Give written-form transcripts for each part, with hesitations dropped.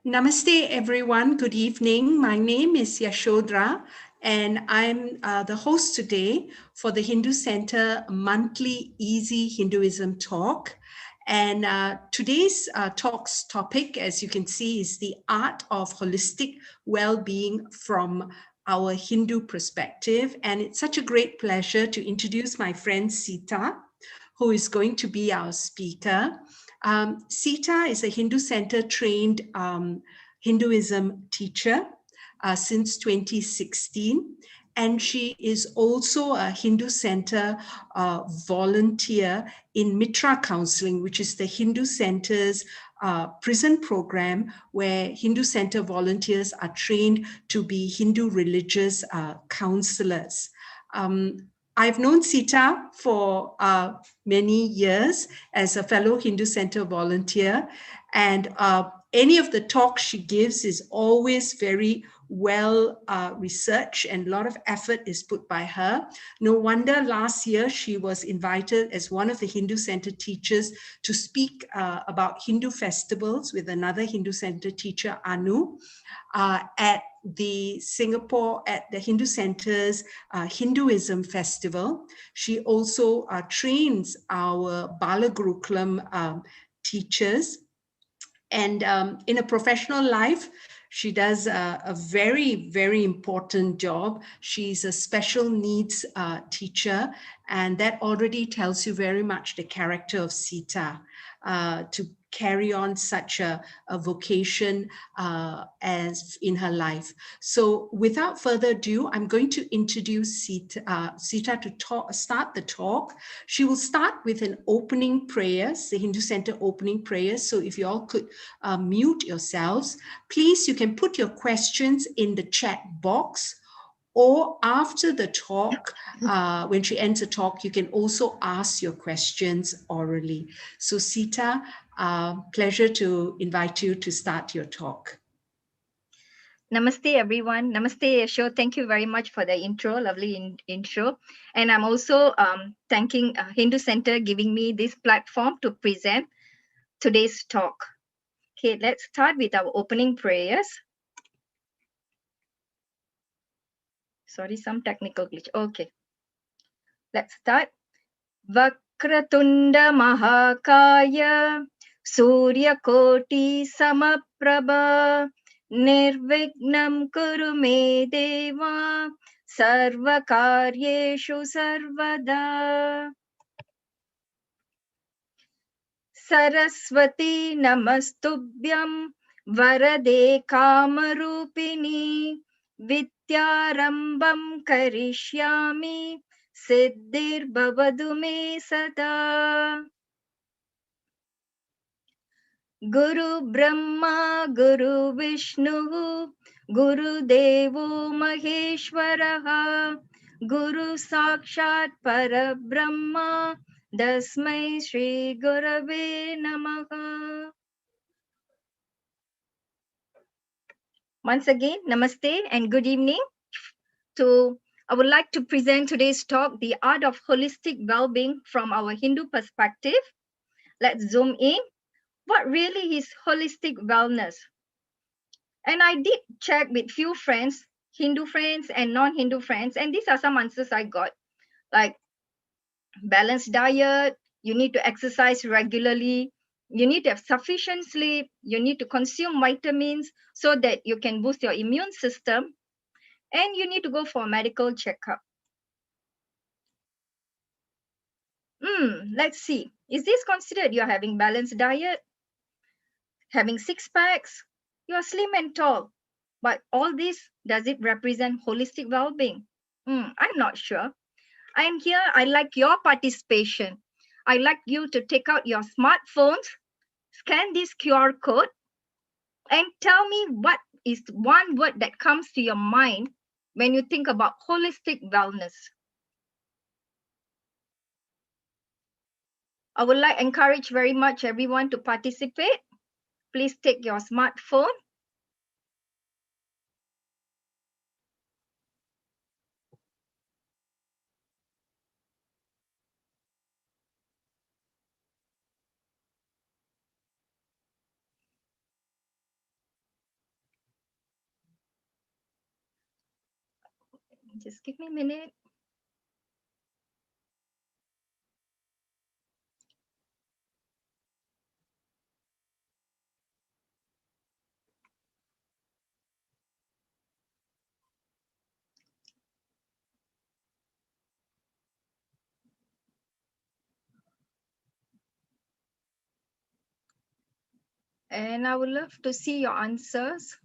Namaste, everyone. Good evening. My name is Yashodhra, and I'm the host today for the Hindu Center monthly ezHinduism talk. And today's talk's topic, as you can see, is the art of holistic well-being from our Hindu perspective. And it's such a great pleasure to introduce my friend Sita, who is going to be our speaker. Sita is a Hindu Center trained Hinduism teacher since 2016. And she is also a Hindu Center volunteer in Mitra Counseling, which is the Hindu Center's prison program where Hindu Center volunteers are trained to be Hindu religious counselors. I've known Sita for many years as a fellow Hindu Center volunteer, and any of the talks she gives is always very well researched, and a lot of effort is put by her. No wonder last year she was invited as one of the Hindu Center teachers to speak about Hindu festivals with another Hindu Center teacher, Anu, at the Hindu Center's Hinduism Festival. She also trains our Bala Gurukulam teachers. And in a professional life, she does a very, very important job. She's a special needs teacher, and that already tells you very much the character of Sita to carry on such a vocation as in her life. So without further ado, I'm going to introduce Sita to start the talk. She will start with an opening prayers, the Hindu Center opening prayers. So if you all could mute yourselves, please, you can put your questions in the chat box, or after the talk, when she ends the talk, you can also ask your questions orally. So Sita, pleasure to invite you to start your talk. Namaste, everyone. Namaste, Yasho. Thank you very much for the intro, lovely intro. And I'm also thanking Hindu Center giving me this platform to present today's talk. Okay, let's start with our opening prayers. Sorry, some technical glitch. Okay, let's start. Vakratunda Mahakaya Surya Koti Samaprabha Nirvignam Kuru Me Deva Sarvakaryeshu Sarvada. Saraswati Namastubhyam Varade Kamarupini Vidyarambam Karishyami Siddhir Bhavadu Me Sada. Guru Brahma Guru Vishnu Guru Devo Maheshwaraha Guru Sakshat Parabrahma Dasmai Shri Gurave Namaha. Once again, namaste and good evening. I would like to present today's talk, The Art of Holistic Well-Being from our Hindu perspective. Let's zoom in. What really is holistic wellness? And I did check with few friends, Hindu friends and non-Hindu friends, and these are some answers I got, like balanced diet, you need to exercise regularly, you need to have sufficient sleep, you need to consume vitamins so that you can boost your immune system, and you need to go for a medical checkup. Let's see. Is this considered you're having balanced diet, having six packs, you're slim and tall, but all this, does it represent holistic well-being? I'm not sure. And here, I like your participation. I like you to take out your smartphones, scan this QR code, and tell me what is one word that comes to your mind when you think about holistic wellness. I would like to encourage very much everyone to participate. Please take your smartphone. Just give me a minute. And I would love to see your answers.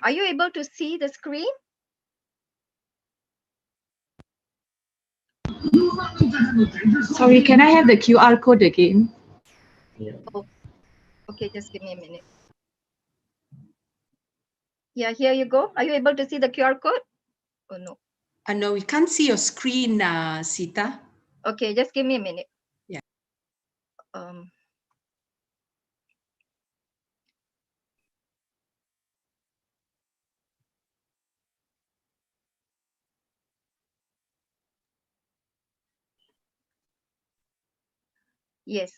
Are you able to see the screen? Sorry, can I have the QR code again? Oh, okay, just give me a minute. Yeah, here you go. Are you able to see the QR code? Oh, no. No, we can't see your screen, Sita. Okay, just give me a minute. Yeah. Yes.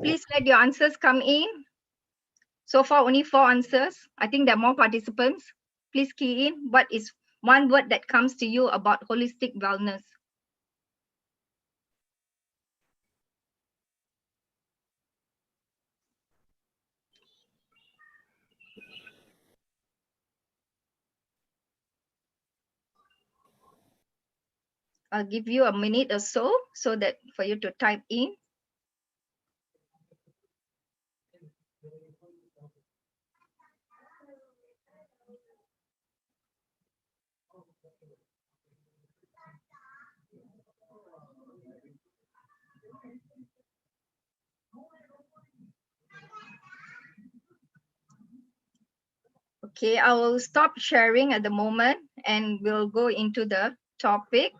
Please let your answers come in. So far, only 4 answers. I think there are more participants. Please key in what is one word that comes to you about holistic wellness. I'll give you a minute or so that for you to type in. Okay, I will stop sharing at the moment and we'll go into the topic.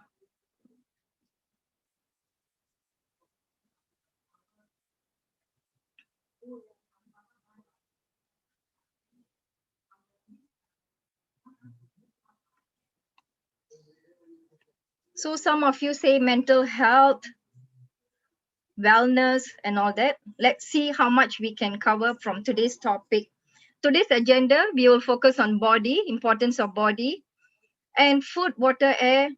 So some of you say mental health, wellness, and all that. Let's see how much we can cover from today's topic. Today's agenda, we will focus on body, importance of body, and food, water, air,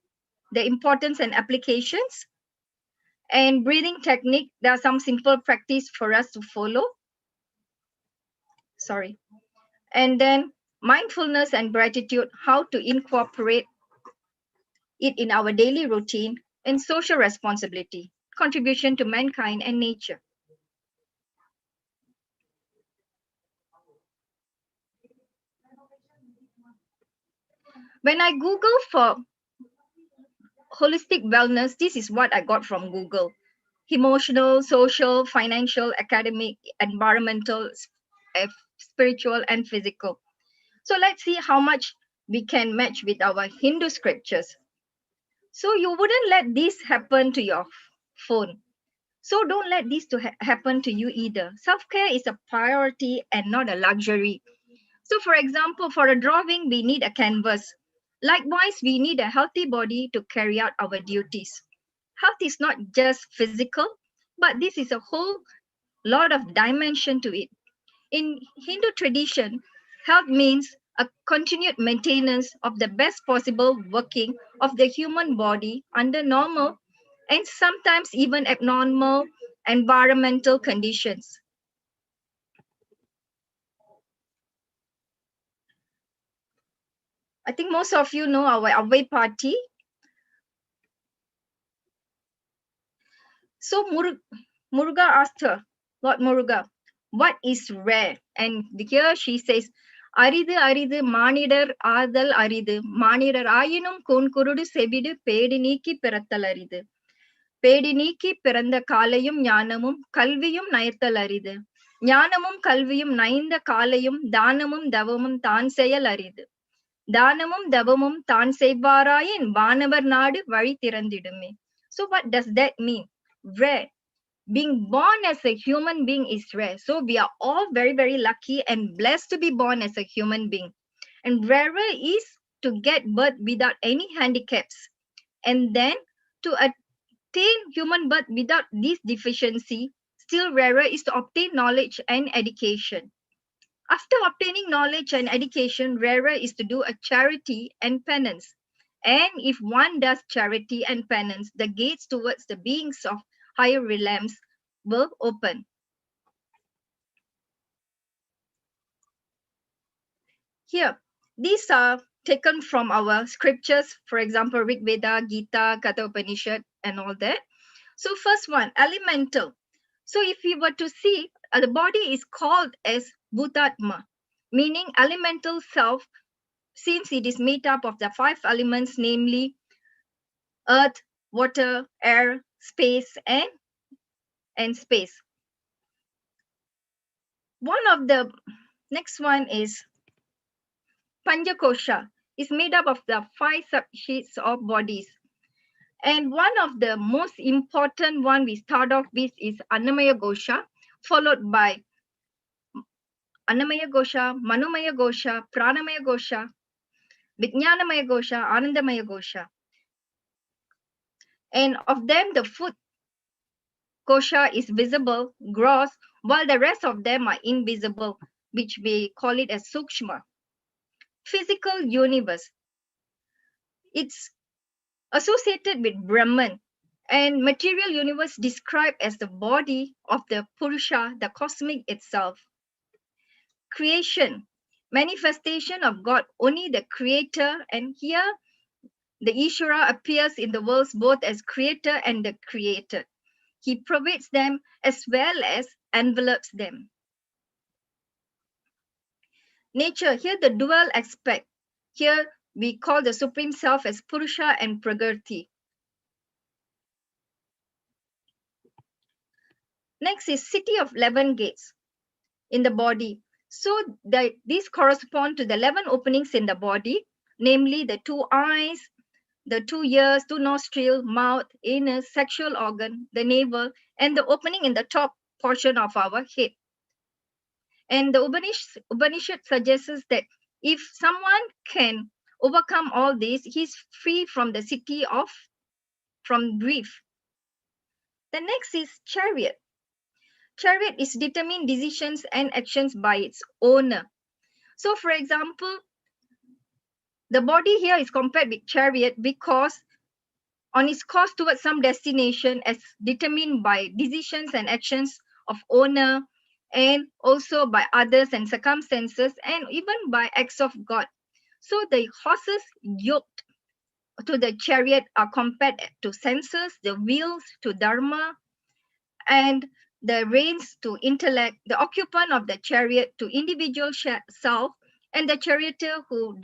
the importance and applications, and breathing technique. There are some simple practice for us to follow. Sorry. And then mindfulness and gratitude, how to incorporate it in our daily routine, and social responsibility, contribution to mankind and nature. When I Google for holistic wellness, this is what I got from Google. Emotional, social, financial, academic, environmental, spiritual, and physical. So let's see how much we can match with our Hindu scriptures. So you wouldn't let this happen to your phone. So don't let this to happen to you either. Self-care is a priority and not a luxury. So for example, for a drawing, we need a canvas. Likewise, we need a healthy body to carry out our duties. Health is not just physical, but this is a whole lot of dimension to it. In Hindu tradition, health means a continued maintenance of the best possible working of the human body under normal and sometimes even abnormal environmental conditions. I think most of you know our Avai party. So Muruga asked her, Lord Muruga, what is rare? And here she says, அரிது அரிது மானிடர் ஆதல் அரிது மானிடர் ஆயினும் கூன்குருடு செவிடு பேடி நீக்கி பிறத்தல் அரிது பேடி நீக்கி பிறந்த காலையும் ஞானமும் கல்வியும் நயத்தல் அரிது ஞானமும் கல்வியும் நைந்த காலையும் தானமும் தவமும் தான் செயல் அரிது தானமும் தவமும் தான் செய்வாராயின் வானவர் நாடு வழி திறந்திடுமே. So what does that mean? Rare. Being born as a human being is rare. So we are all very, very lucky and blessed to be born as a human being. And rarer is to get birth without any handicaps. And then to attain human birth without this deficiency, still rarer is to obtain knowledge and education. After obtaining knowledge and education, rarer is to do a charity and penance. And if one does charity and penance, the gates towards the beings of higher realms will open. Here, these are taken from our scriptures, for example, Rig Veda, Gita, Katha Upanishad, and all that. So first one, elemental. So if we were to see, the body is called as Bhutatma, meaning elemental self, since it is made up of the 5 elements, namely earth, water, air, space, and space. One of the next one is Panjakosha, is made up of the 5 subsheets of bodies. And one of the most important one we start off with is Annamaya Gosha, followed by Annamaya Gosha, Manomaya Gosha, Pranamaya Gosha, Vijnanamaya Gosha, Anandamaya Gosha. And of them, the fourth Kosha is visible, gross, while the rest of them are invisible, which we call it as Sukshma. Physical universe. It's associated with Brahman, and material universe described as the body of the Purusha, the cosmic itself. Creation, manifestation of God, only the creator, and here the Ishvara appears in the worlds both as creator and the created. He pervades them as well as envelopes them. Nature, here the dual aspect. Here we call the Supreme Self as Purusha and Prakriti. Next is City of 11 Gates in the body. So these correspond to the 11 openings in the body, namely the 2 eyes, the 2 ears, 2 nostrils, mouth, anus, sexual organ, the navel, and the opening in the top portion of our head. And the Upanishad suggests that if someone can overcome all this, he's free from the city from grief. The next is chariot. Chariot is determined decisions and actions by its owner. So for example, the body here is compared with chariot because on its course towards some destination as determined by decisions and actions of owner, and also by others and circumstances, and even by acts of God. So the horses yoked to the chariot are compared to senses, the wheels to dharma, and the reins to intellect, the occupant of the chariot to individual self, and the charioteer who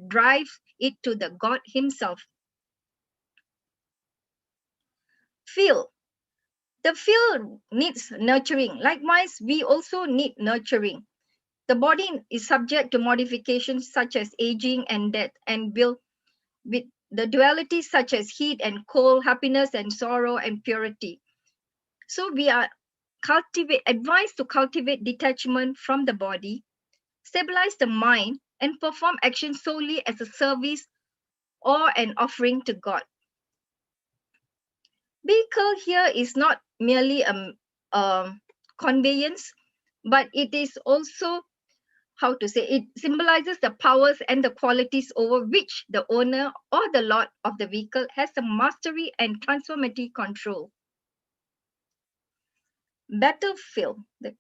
drives it to the God himself. Feel. The field needs nurturing. Likewise, we also need nurturing. The body is subject to modifications such as aging and death, and will with the dualities such as heat and cold, happiness and sorrow, and purity. So we are advised to cultivate detachment from the body, stabilize the mind, and perform actions solely as a service or an offering to God. Vehicle here is not merely a conveyance, but it is also, how to say, it symbolizes the powers and the qualities over which the owner or the lord of the vehicle has the mastery and transformative control. Battlefield. The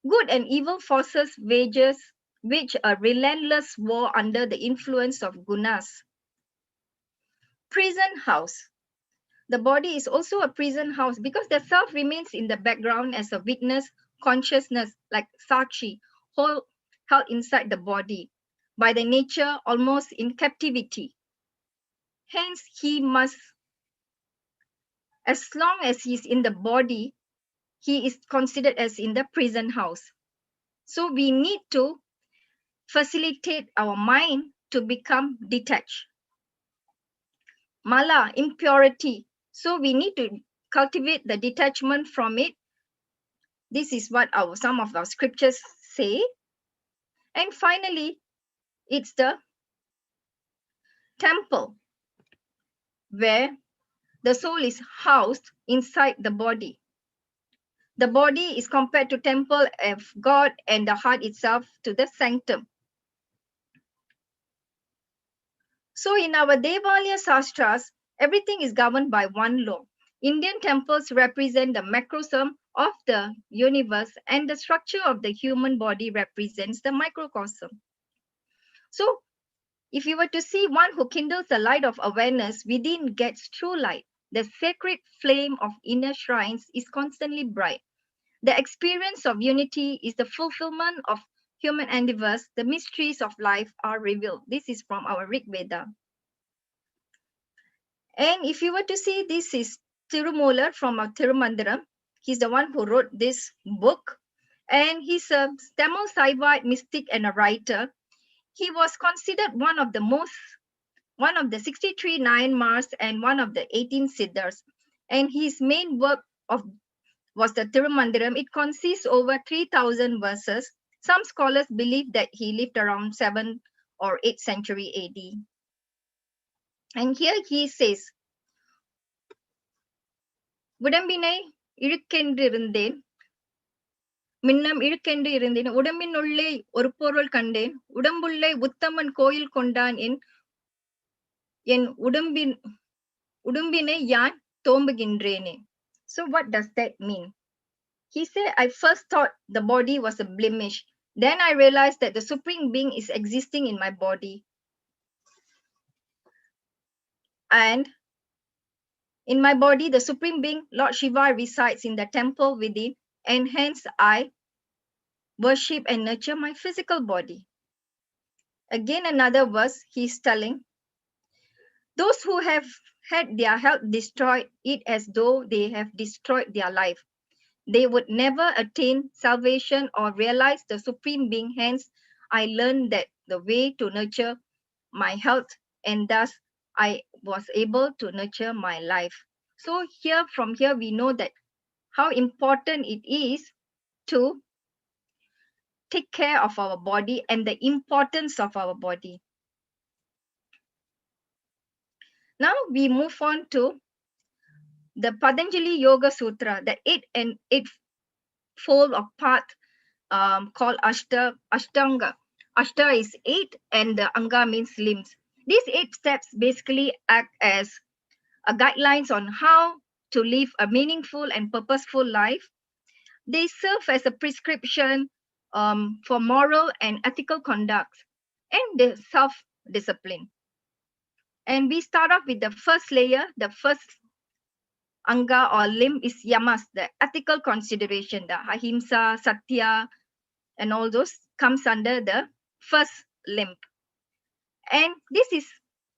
good and evil forces wage a relentless war under the influence of gunas. Prison house. The body is also a prison house because the self remains in the background as a witness, consciousness, like Sakshi, held inside the body. by the nature almost in captivity. Hence, he must, as long as he's in the body, he is considered as in the prison house. So we need to facilitate our mind to become detached. Mala, impurity. So we need to cultivate the detachment from it. This is what some of our scriptures say. And finally, it's the temple where the soul is housed inside the body. The body is compared to temple of God and the heart itself to the sanctum. So in our Devalaya Sastras, everything is governed by one law. Indian temples represent the macrocosm of the universe and the structure of the human body represents the microcosm. So if you were to see one who kindles the light of awareness within gets true light, the sacred flame of inner shrines is constantly bright. The experience of unity is the fulfillment of human endeavors. The mysteries of life are revealed. This is from our Rig Veda. And if you were to see, this is Tirumular from our Tirumandaram. He's the one who wrote this book. And he's a Tamil Saivite mystic and a writer. He was considered one of the 63 Nayanmars and one of the 18 Siddhars. And his main work was the Tirumandaram. It consists over 3,000 verses. Some scholars believe that he lived around 7th or 8th century AD. And here he says, உடம்பினை இழுக்கென்றிருந்தேன் மின்னம் இழுக்கென்று இருந்தேன் உடம்பின் உள்ளே ஒரு பொருள் கண்டேன் உடம்புள்ளே உத்தமன் கோயில் கொண்டான் என் உடம்பினை யான் தோம்புகின்றேனே. So what does that mean? He said, I first thought the body was a blemish. Then I realized that the Supreme Being is existing in my body. And in my body, the Supreme Being, Lord Shiva, resides in the temple within, and hence I worship and nurture my physical body. Again, another verse, he's telling, those who have had their health destroyed it as though they have destroyed their life. They would never attain salvation or realize the Supreme Being. Hence, I learned that the way to nurture my health, and thus I was able to nurture my life. So from here, we know that how important it is to take care of our body and the importance of our body. Now we move on to the Patanjali Yoga Sutra, the eightfold of path called Ashtanga. Ashta is 8 and the Anga means limbs. These 8 steps basically act as guidelines on how to live a meaningful and purposeful life. They serve as a prescription for moral and ethical conduct and the self-discipline. And we start off with the first layer. The first anga or limb is yamas, the ethical consideration, the ahimsa, satya, and all those comes under the first limb. And this is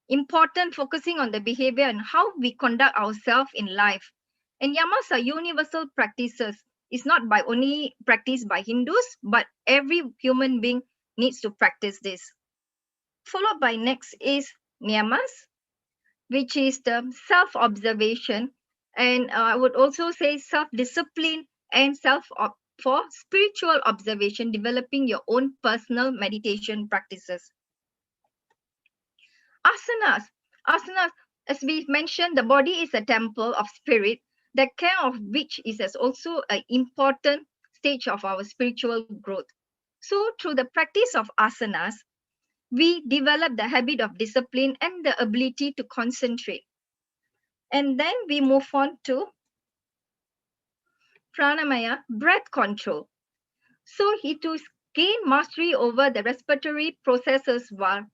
important, focusing on the behavior and how we conduct ourselves in life. And yamas are universal practices. It's not only practiced by Hindus, but every human being needs to practice this. Followed by next is niyamas, which is the self-observation. And I would also say self-discipline and for spiritual observation, developing your own personal meditation practices. Asanas, as we mentioned, the body is a temple of spirit, the care of which is also an important stage of our spiritual growth. So through the practice of asanas, we develop the habit of discipline and the ability to concentrate. And then we move on to pranamaya, breath control. So to gain mastery over the respiratory processes while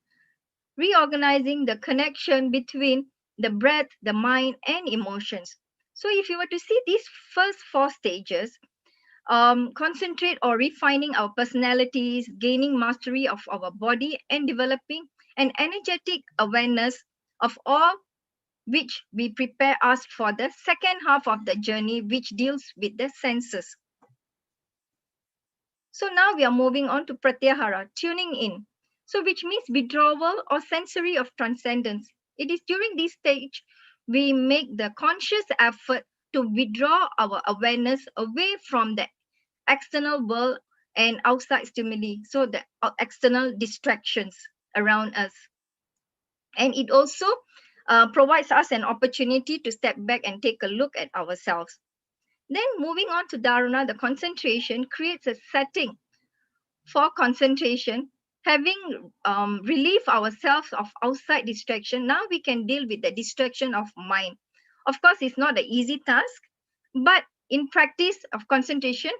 reorganizing the connection between the breath, the mind, and emotions. So if you were to see these first 4 stages, concentrate or refining our personalities, gaining mastery of our body, and developing an energetic awareness of all which we prepare us for the second half of the journey, which deals with the senses. So now we are moving on to pratyahara, tuning in. So which means withdrawal or sensory of transcendence. It is during this stage we make the conscious effort to withdraw our awareness away from the external world and outside stimuli, so the external distractions around us. And it also provides us an opportunity to step back and take a look at ourselves. Then moving on to dharana, the concentration creates a setting for concentration. Having relieved ourselves of outside distraction, now we can deal with the distraction of mind. Of course, it's not an easy task, but in practice of concentration,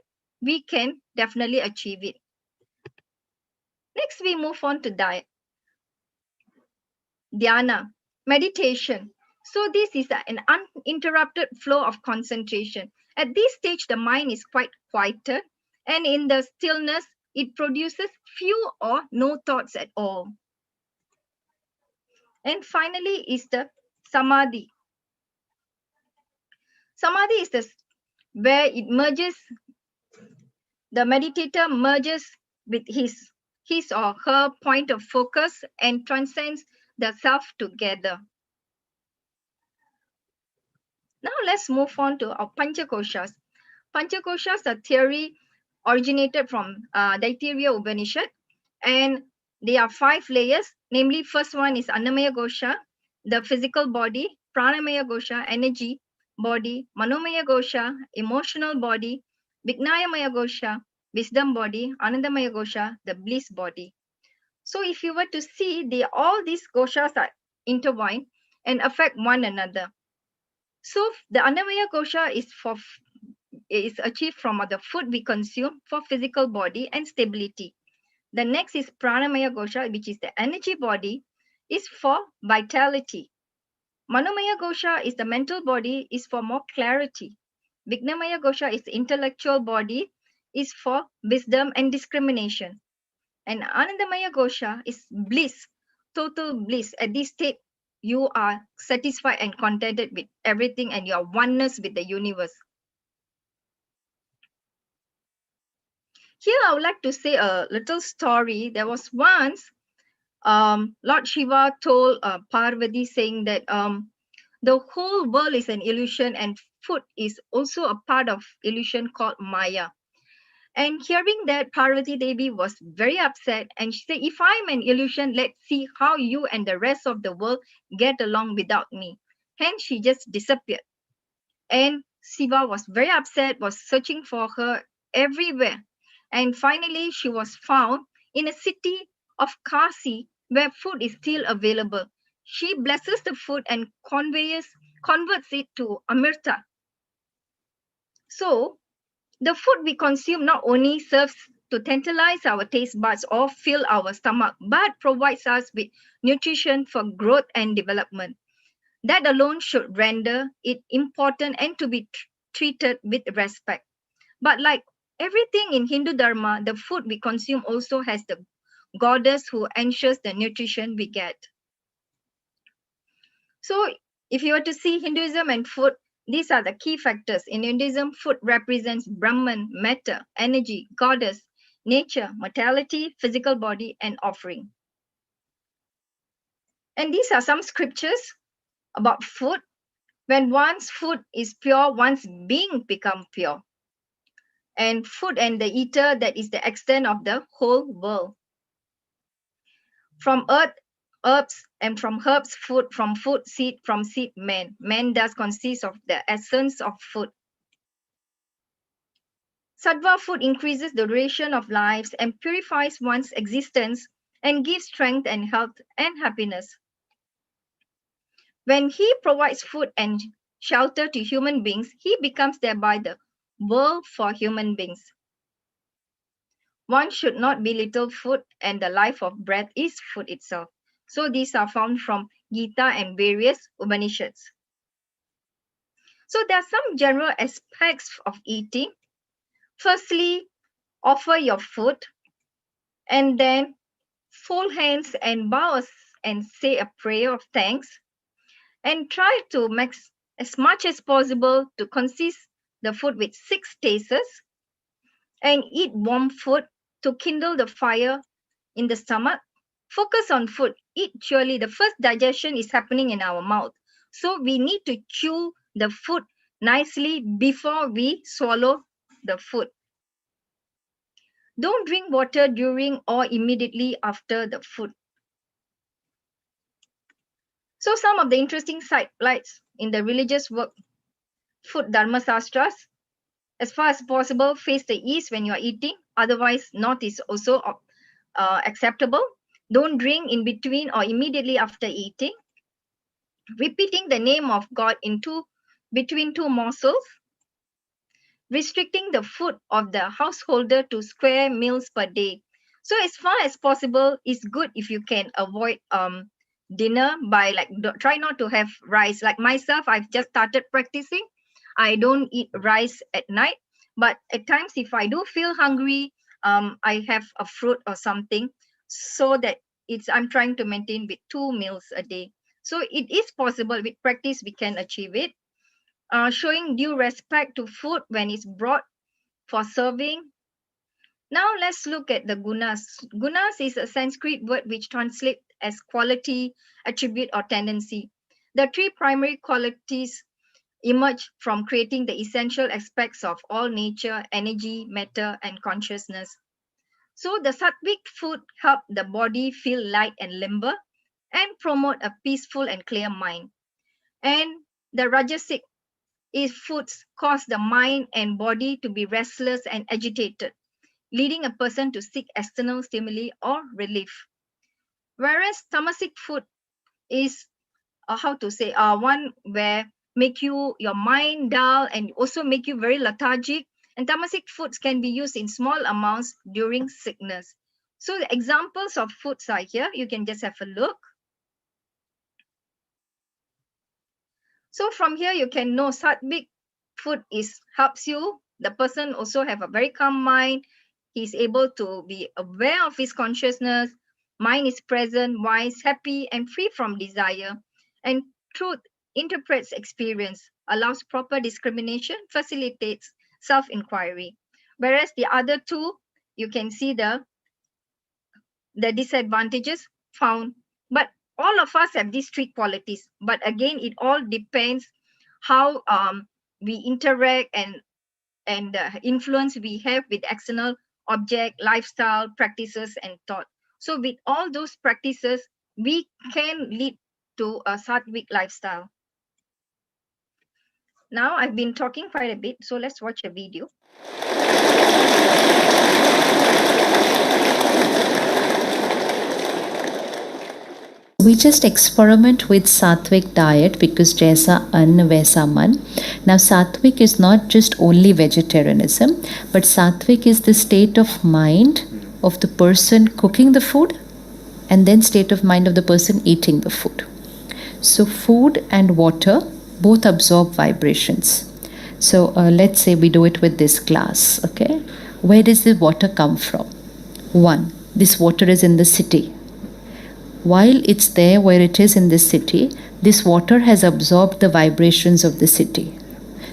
we can definitely achieve it. Next, we move on to dhyana, meditation. So this is an uninterrupted flow of concentration. At this stage, the mind is quite quieter, and in the stillness, it produces few or no thoughts at all. And finally is the samadhi. Samadhi is where it merges, the meditator merges with his or her point of focus and transcends the self together. Now let's move on to our Panchakoshas. Panchakoshas are theory originated from Taittiriya Upanishad, and they are 5 layers. Namely, first one is Annamaya Kosha, the physical body; Pranamaya Kosha, energy body; Manomaya Kosha, emotional body; Vijnayamaya Kosha, wisdom body; Anandamaya Kosha, the bliss body. So if you were to see, all these koshas are intertwined and affect one another. So the Annamaya Kosha is achieved from the food we consume for physical body and stability. The next is Pranamaya Kosha, which is the energy body, is for vitality. Manomaya Kosha is the mental body, is for more clarity. Vijnamaya Kosha is the intellectual body, is for wisdom and discrimination. And Anandamaya Kosha is bliss, total bliss. At this state, you are satisfied and contented with everything, and you are oneness with the universe. Here, I would like to say a little story. There was once Lord Shiva told Parvati, saying that the whole world is an illusion and food is also a part of illusion called Maya. And hearing that, Parvati Devi was very upset, and she said, if I'm an illusion, let's see how you and the rest of the world get along without me. Hence, she just disappeared. And Shiva was very upset, was searching for her everywhere. And finally, she was found in a city of Kasi where food is still available. She blesses the food and converts it to Amirta. So, the food we consume not only serves to tantalize our taste buds or fill our stomach, but provides us with nutrition for growth and development. That alone should render it important and to be treated with respect. But like everything in Hindu Dharma, the food we consume also has the goddess who ensures the nutrition we get. So if you were to see Hinduism and food, these are the key factors. In Hinduism, food represents Brahman, matter, energy, goddess, nature, mortality, physical body, and offering. And these are some scriptures about food. When one's food is pure, one's being become pure. And food and the eater, that is the extent of the whole world. From earth, herbs, and from herbs, food, from food, seed, from seed, man. Man does consist of the essence of food. Sattva food increases the duration of lives and purifies one's existence and gives strength and health and happiness. When he provides food and shelter to human beings, he becomes thereby the world for human beings. One should not belittle food, and the life of breath is food itself. So these are found from Gita and various Upanishads. So there are some general aspects of eating. Firstly, offer your food, and then fold hands and bow and say a prayer of thanks, and try to mix as much as possible to consist the food with 6 tastes, and eat warm food to kindle the fire in the stomach. Focus on food. Eat surely. The first digestion is happening in our mouth. So we need to chew the food nicely before we swallow the food. Don't drink water during or immediately after the food. So some of the interesting sidelights in the religious work, food Dharma Sastras. As far as possible, face the east when you are eating. Otherwise, north is also acceptable. Don't drink in between or immediately after eating. Repeating the name of God between 2 morsels. Restricting the food of the householder to square meals per day. So as far as possible, it's good if you can avoid dinner by try not to have rice. Like myself, I've just started practicing. I don't eat rice at night, but at times if I do feel hungry, I have a fruit or something, so that I'm trying to maintain with 2 meals a day. So it is possible. With practice we can achieve it. Showing due respect to food when it's brought for serving. Now let's look at the gunas. Gunas is a Sanskrit word which translates as quality, attribute, or tendency. The 3 primary qualities emerge from creating the essential aspects of all nature, energy, matter, and consciousness. So the sattvic food help the body feel light and limber and promote a peaceful and clear mind. And the rajasic foods cause the mind and body to be restless and agitated, leading a person to seek external stimuli or relief. Whereas tamasic food is one where make your mind dull and also make you very lethargic. And tamasic foods can be used in small amounts during sickness. So the examples of foods are here. You can just have a look. So from here you can know sattvic food helps you. The person also have a very calm mind. He's able to be aware of his consciousness. Mind is present, wise, happy, and free from desire. And truth interprets experience, allows proper discrimination, facilitates self-inquiry. Whereas the other 2, you can see the disadvantages found. But all of us have these 3 qualities. But again, it all depends how we interact and the influence we have with external object, lifestyle, practices, and thought. So with all those practices, we can lead to a sattvic lifestyle. Now I've been talking quite a bit, so let's watch a video. We just experiment with sattvic diet because jaisa ann vaisa man. Now sattvic is not just only vegetarianism, but sattvic is the state of mind of the person cooking the food and then state of mind of the person eating the food. So food and water both absorb vibrations. So let's say we do it with this glass, okay? Where does the water come from? 1, this water is in the city. While it's there where it is in this city, this water has absorbed the vibrations of the city.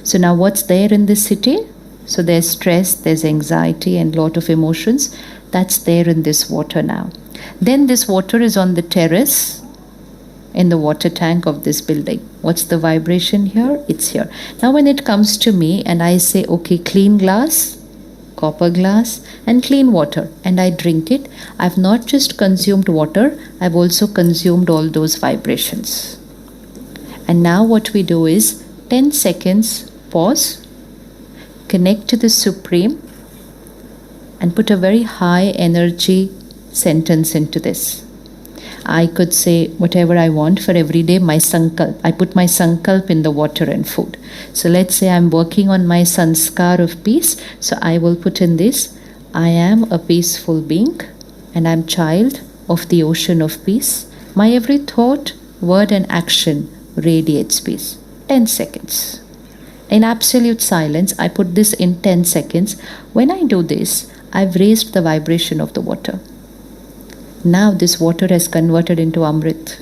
So now what's there in this city? So there's stress, there's anxiety and lot of emotions. That's there in this water now. Then this water is on the terrace in the water tank of this building. What's the vibration here? It's here. Now when it comes to me and I say, okay, clean glass, copper glass and clean water, and I drink it, I've not just consumed water, I've also consumed all those vibrations. And now what we do is 10 seconds pause, connect to the Supreme and put a very high energy sentence into this. I could say whatever I want for every day, my sankalp. I put my sankalp in the water and food. So let's say I'm working on my sanskar of peace. So I will put in this, I am a peaceful being and I'm child of the ocean of peace. My every thought, word and action radiates peace. 10 seconds. In absolute silence, I put this in 10 seconds. When I do this, I've raised the vibration of the water. Now this water has converted into Amrit.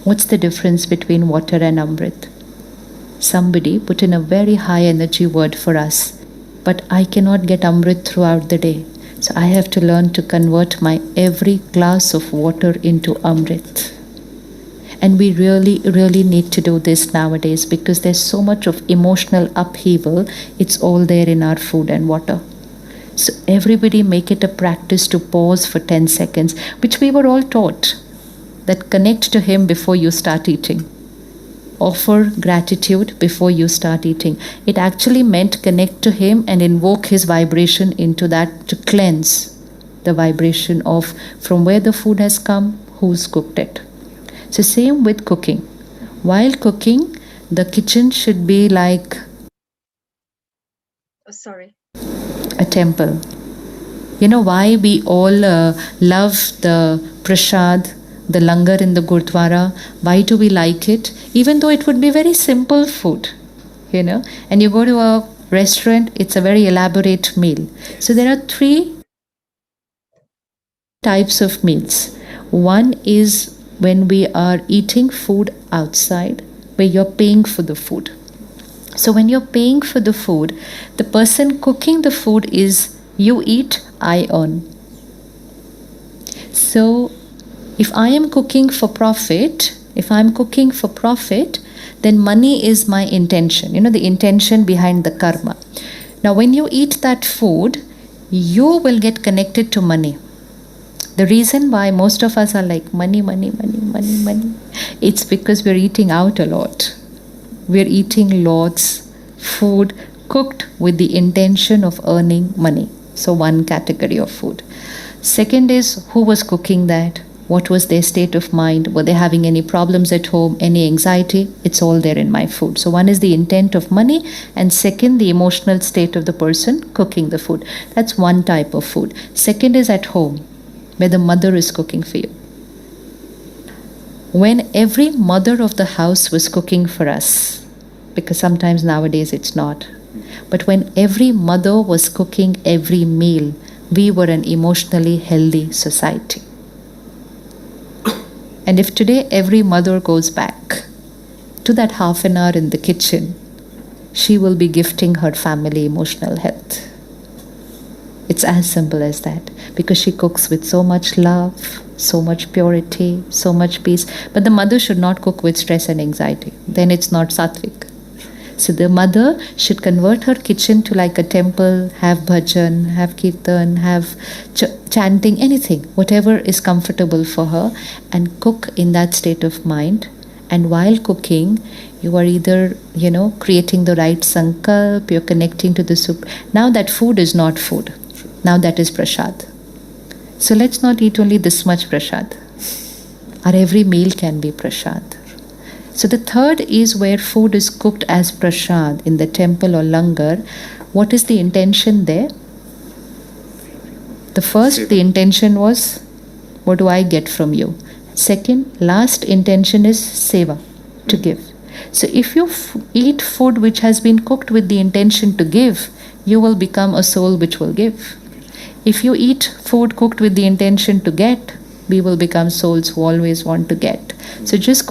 What's the difference between water and Amrit? Somebody put in a very high energy word for us, but I cannot get Amrit throughout the day. So I have to learn to convert my every glass of water into Amrit. And we really need to do this nowadays because there's so much of emotional upheaval. It's all there in our food and water. So everybody make it a practice to pause for 10 seconds, which we were all taught, that connect to Him before you start eating. Offer gratitude before you start eating. It actually meant connect to Him and invoke His vibration into that to cleanse the vibration of from where the food has come, who's cooked it. So same with cooking. While cooking, the kitchen should be like a temple. You know why we all love the prasad, the langar in the Gurdwara? Why do we like it? Even though it would be very simple food, you know, and you go to a restaurant, it's a very elaborate meal. So there are 3 types of meals. One is when we are eating food outside, where you're paying for the food. So when you're paying for the food, the person cooking the food is you eat, I earn. So if I am cooking for profit, then money is my intention, you know, the intention behind the karma. Now when you eat that food, you will get connected to money. The reason why most of us are like money, it's because we're eating out a lot. We're eating lots food cooked with the intention of earning money. So one category of food. Second is who was cooking that? What was their state of mind? Were they having any problems at home? Any anxiety? It's all there in my food. So one is the intent of money, and second, the emotional state of the person cooking the food. That's one type of food. Second is at home, where the mother is cooking for you. When every mother of the house was cooking for us, because sometimes nowadays it's not, but when every mother was cooking every meal, we were an emotionally healthy society. And if today every mother goes back to that half an hour in the kitchen, she will be gifting her family emotional health. It's as simple as that, because she cooks with so much love, so much purity, so much peace. But the mother should not cook with stress and anxiety. Then it's not sattvic. So the mother should convert her kitchen to like a temple, have bhajan, have kirtan, have chanting, anything, whatever is comfortable for her, and cook in that state of mind. And while cooking, you are either, creating the right sankalp, you're connecting to the soup. Now that food is not food. Now that is prasad. So let's not eat only this much prasad. Our every meal can be prasad. So the third is where food is cooked as prasad in the temple or langar. What is the intention there? The first, the intention was, what do I get from you? Second, last intention is seva, to give. So if you eat food which has been cooked with the intention to give, you will become a soul which will give. If you eat food cooked with the intention to get, we will become souls who always want to get. So just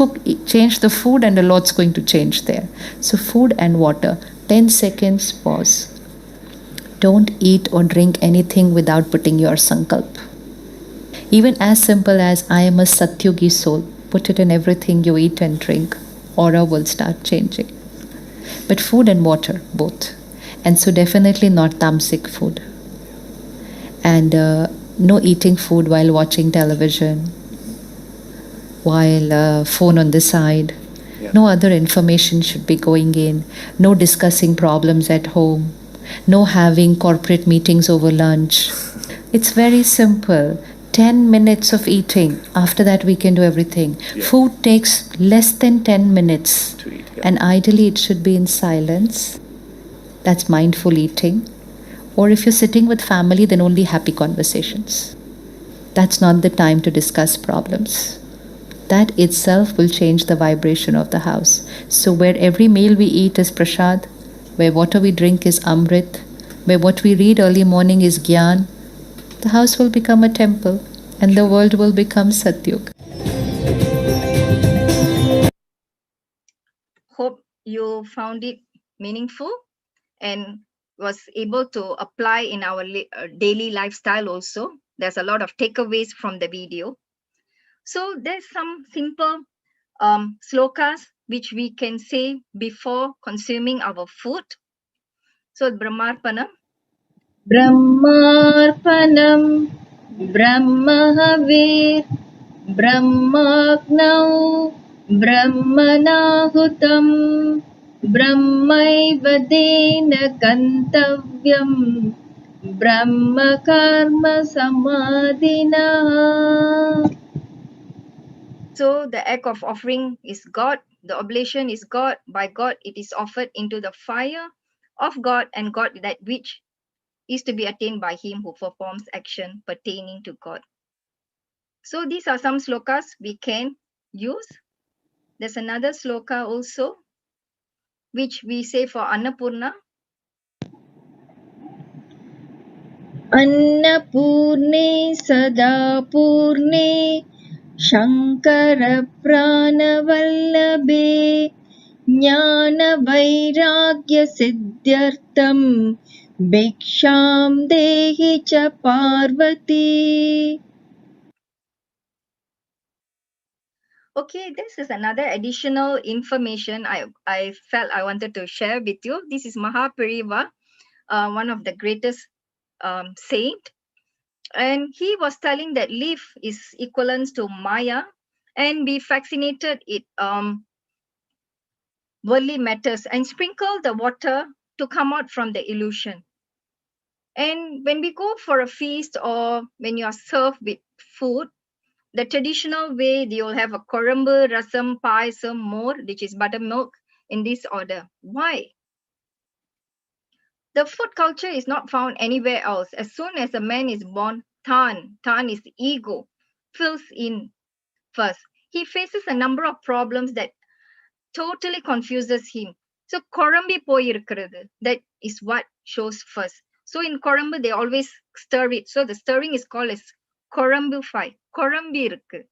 change the food and a lot's going to change there. So food and water, 10 seconds pause. Don't eat or drink anything without putting your sankalp. Even as simple as I am a Satyugi soul, put it in everything you eat and drink. Aura will start changing. But food and water, both. And so definitely not tamasic food. And no eating food while watching television, while phone on the side. Yeah. No other information should be going in. No discussing problems at home. No having corporate meetings over lunch. It's very simple. 10 minutes of eating. After that we can do everything. Yeah. Food takes less than 10 minutes to eat, yeah. And ideally it should be in silence. That's mindful eating. Or if you're sitting with family, then only happy conversations. That's not the time to discuss problems. That itself will change the vibration of the house. So where every meal we eat is prasad, where water we drink is amrit, where what we read early morning is gyan, the house will become a temple and the world will become Satyug. Hope you found it meaningful and was able to apply in our daily lifestyle also. There's a lot of takeaways from the video. So there's some simple slokas which we can say before consuming our food. So Brahmarpanam. Brahmarpanam Brahmahavir Brahmagnau Brahmanahutam Brahmaivadena Gantavyam Brahma Karma Samadhina. So the act of offering is God, the oblation is God, by God it is offered into the fire of God, and God that which is to be attained by him who performs action pertaining to God. So these are some slokas we can use. There's another sloka also, which we say for Annapurna. Annapurne Sadapurne Shankara Pranavallabe Jnana Vairagya Siddhyartham Bhiksham Dehi Cha Parvati. Okay, this is another additional information I felt I wanted to share with you. This is Mahapariva, one of the greatest saint. And he was telling that leaf is equivalent to Maya and be vaccinated it worldly matters and sprinkle the water to come out from the illusion. And when we go for a feast or when you are served with food, the traditional way, they will have a korambu, rasam, payasam, more, which is buttermilk, in this order. Why? The food culture is not found anywhere else. As soon as a man is born, Tan is ego, fills in first. He faces a number of problems that totally confuses him. So korambi poyirukkirathu, that is what shows first. So in korambu, they always stir it. So the stirring is called as korambu fai. Korambi irukku.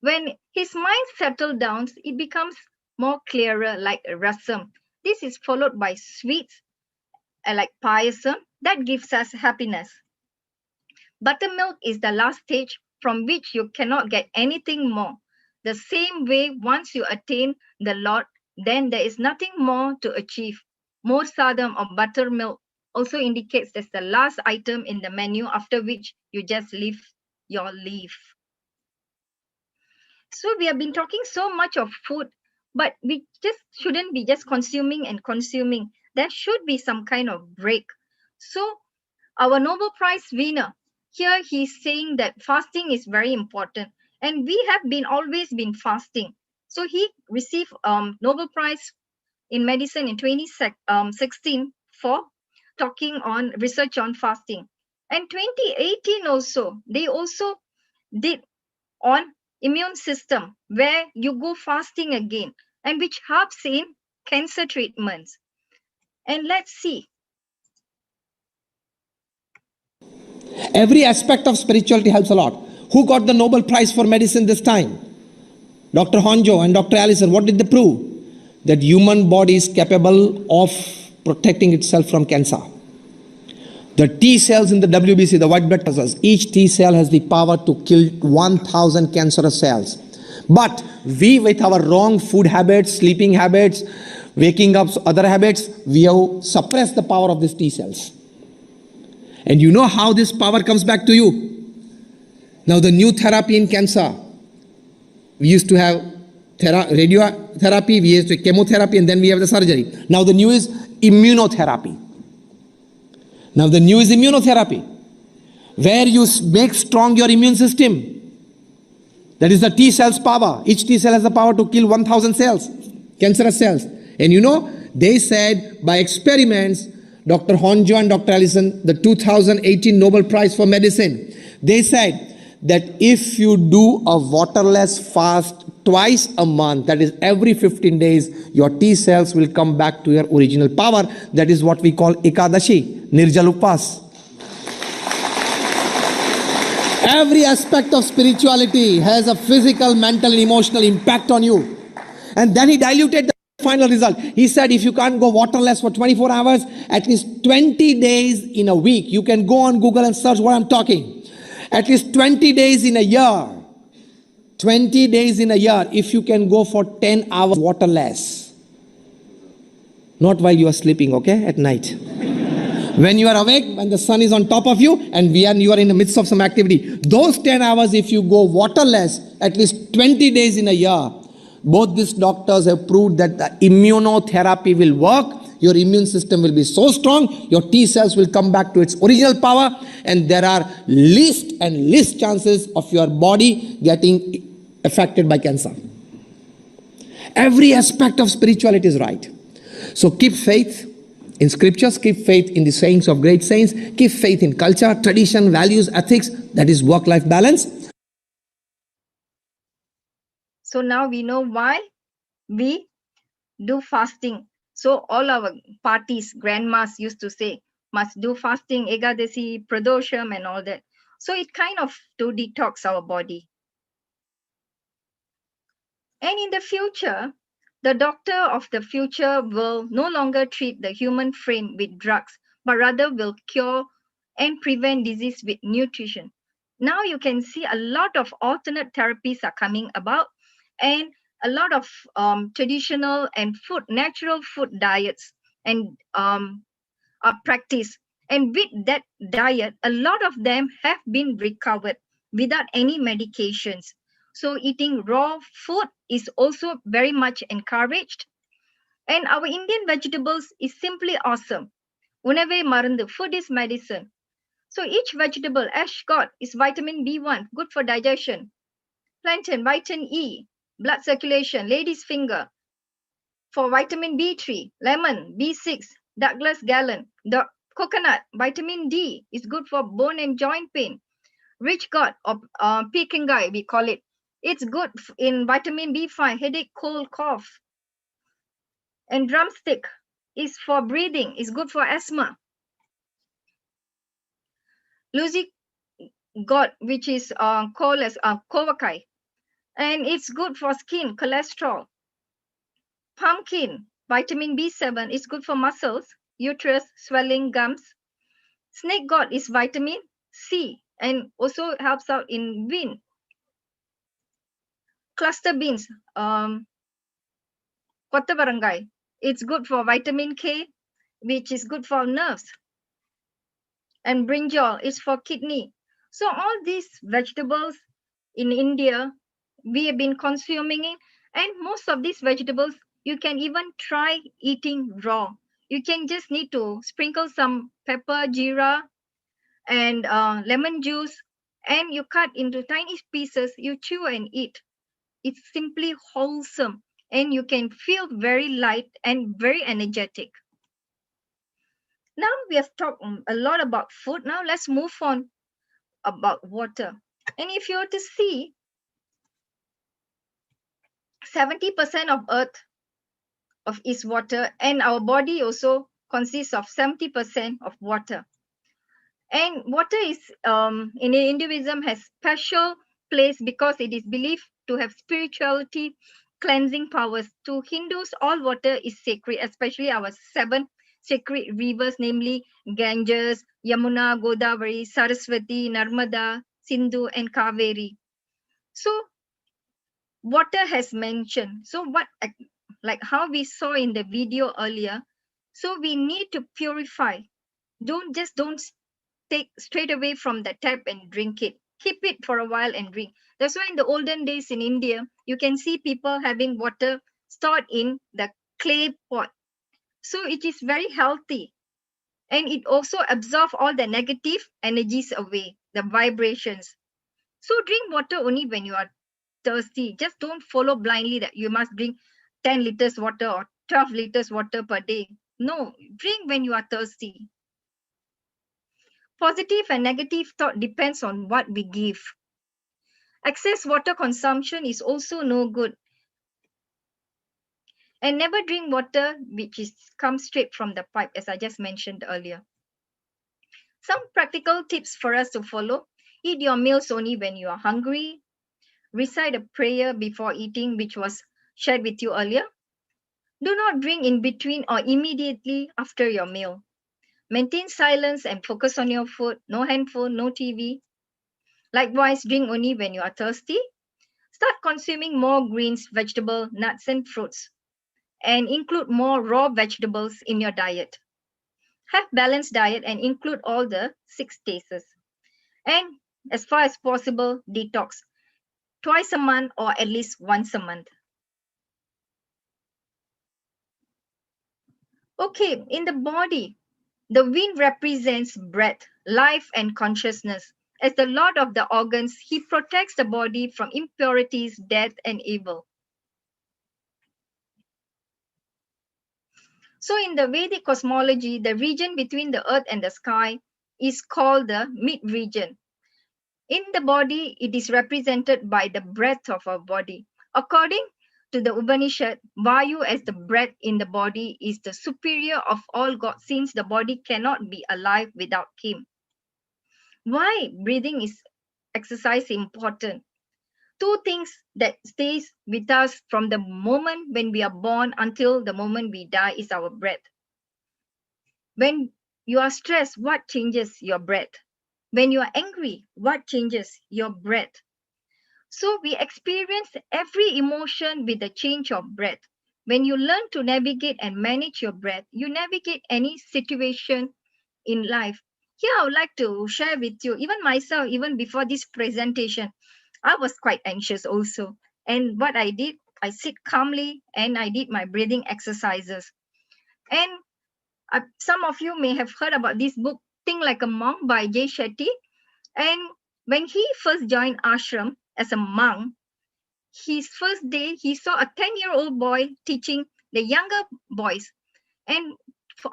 When his mind settles down, it becomes more clearer like rasam. This is followed by sweets like payasam that gives us happiness. Buttermilk is the last stage from which you cannot get anything more. The same way, once you attain the Lord, then there is nothing more to achieve. More sadam or buttermilk also indicates that's the last item in the menu, after which you just live your life. So we have been talking so much of food, but we just shouldn't be just consuming and consuming. There should be some kind of break. So our Nobel Prize winner, here he's saying that fasting is very important. And we have always been fasting. So he received Nobel Prize in medicine in 2016 for talking on research on fasting. And 2018 also, they also did on immune system where you go fasting again and which helps in cancer treatments. And let's see. Every aspect of spirituality helps a lot. Who got the Nobel Prize for medicine this time? Dr. Honjo and Dr. Allison. What did they prove? That human body is capable of protecting itself from cancer. The T cells in the WBC, the white blood cells, each T cell has the power to kill 1,000 cancerous cells. But we, with our wrong food habits, sleeping habits, waking up, other habits, we have suppressed the power of these T cells. And you know how this power comes back to you. Now the new therapy in cancer, we used to have radiotherapy, we used to have chemotherapy, and then we have the surgery. Now the new is immunotherapy. Where you make strong your immune system. That is the T cell's power. Each T cell has the power to kill 1,000 cells, cancerous cells. And you know, they said by experiments, Dr. Honjo and Dr. Allison, the 2018 Nobel Prize for Medicine, they said that if you do a waterless fast twice a month, that is every 15 days, your T cells will come back to your original power. That is what we call Ekadashi, Nirjal Upas. Every aspect of spirituality has a physical, mental, and emotional impact on you. And then he diluted the final result. He said, if you can't go waterless for 24 hours, at least 20 days in a week. You can go on Google and search what I'm talking. At least 20 days in a year. 20 days in a year, if you can go for 10 hours waterless. Not while you are sleeping, okay, at night. When you are awake, when the sun is on top of you, and you are in the midst of some activity, those 10 hours, if you go waterless, at least 20 days in a year, both these doctors have proved that the immunotherapy will work. Your immune system will be so strong, your T cells will come back to its original power, and there are least and least chances of your body getting affected by cancer. Every aspect of spirituality is right. So keep faith in scriptures, keep faith in the sayings of great saints, keep faith in culture, tradition, values, ethics, that is work-life balance. So now we know why we do fasting. So all our parties, grandmas used to say, must do fasting, Ekadasi, Pradosham and all that. So it kind of to detox our body. And in the future, the doctor of the future will no longer treat the human frame with drugs, but rather will cure and prevent disease with nutrition. Now you can see a lot of alternate therapies are coming about, and a lot of traditional and natural food diets and are practiced. And with that diet, a lot of them have been recovered without any medications. So eating raw food is also very much encouraged. And our Indian vegetables is simply awesome. Unave marandu, food is medicine. So each vegetable, ashgot, is vitamin B1, good for digestion. Plantain, vitamin E, blood circulation. Lady's finger, for vitamin B3. Lemon, B6, Douglas gallon. The coconut, vitamin D, is good for bone and joint pain. Rich gourd, or pikingai, we call it. It's good in vitamin B5, headache, cold, cough. And drumstick is for breathing, is good for asthma. Lucy gourd, which is called as kovakai, and it's good for skin, cholesterol. Pumpkin, vitamin B7, is good for muscles, uterus, swelling, gums. Snake gourd is vitamin C and also helps out in wind. Cluster beans, kottabarangai, it's good for vitamin K, which is good for nerves. And brinjal is for kidney. So all these vegetables in India, we have been consuming it, and most of these vegetables, you can even try eating raw. You can just need to sprinkle some pepper, jeera, and lemon juice, and you cut into tiny pieces, you chew and eat. It's simply wholesome, and you can feel very light and very energetic. Now we have talked a lot about food. Now let's move on about water. And if you were to see, 70% of Earth is water, and our body also consists of 70% of water. And water is in Hinduism has special place because it is believed to have spirituality, cleansing powers. To Hindus, all water is sacred, especially our 7 sacred rivers, namely Ganges, Yamuna, Godavari, Saraswati, Narmada, Sindhu, and Kaveri. So water has mentioned. So what, like how we saw in the video earlier, so we need to purify. Don't take straight away from the tap and drink it. Keep it for a while and drink. That's why in the olden days in India, you can see people having water stored in the clay pot. So it is very healthy. And it also absorbs all the negative energies away, the vibrations. So drink water only when you are thirsty. Just don't follow blindly that you must drink 10 liters water or 12 liters water per day. No, drink when you are thirsty. Positive and negative thought depends on what we give. Excess water consumption is also no good. And never drink water comes straight from the pipe, as I just mentioned earlier. Some practical tips for us to follow. Eat your meals only when you are hungry. Recite a prayer before eating, which was shared with you earlier. Do not drink in between or immediately after your meal. Maintain silence and focus on your food. No handphone, no TV. Likewise, drink only when you are thirsty. Start consuming more greens, vegetables, nuts, and fruits, and include more raw vegetables in your diet. Have balanced diet and include all the 6 tastes. And as far as possible, detox twice a month or at least once a month. Okay, in the body, the wind represents breath, life, and consciousness. As the Lord of the organs, he protects the body from impurities, death, and evil. So in the Vedic cosmology, the region between the earth and the sky is called the mid-region. In the body, it is represented by the breath of our body. According to the Upanishad, Vayu as the breath in the body is the superior of all gods, since the body cannot be alive without him. Why breathing is exercise important? 2 things that stays with us from the moment when we are born until the moment we die is our breath. When you are stressed, what changes your breath? When you are angry, what changes your breath? So we experience every emotion with the change of breath. When you learn to navigate and manage your breath, you navigate any situation in life. Here I would like to share with you, even myself, even before this presentation, I was quite anxious also. And what I did, I sit calmly and I did my breathing exercises. And some of you may have heard about this book, Think Like a Monk by Jay Shetty. And when he first joined ashram as a monk, his first day, he saw a 10-year-old boy teaching the younger boys. And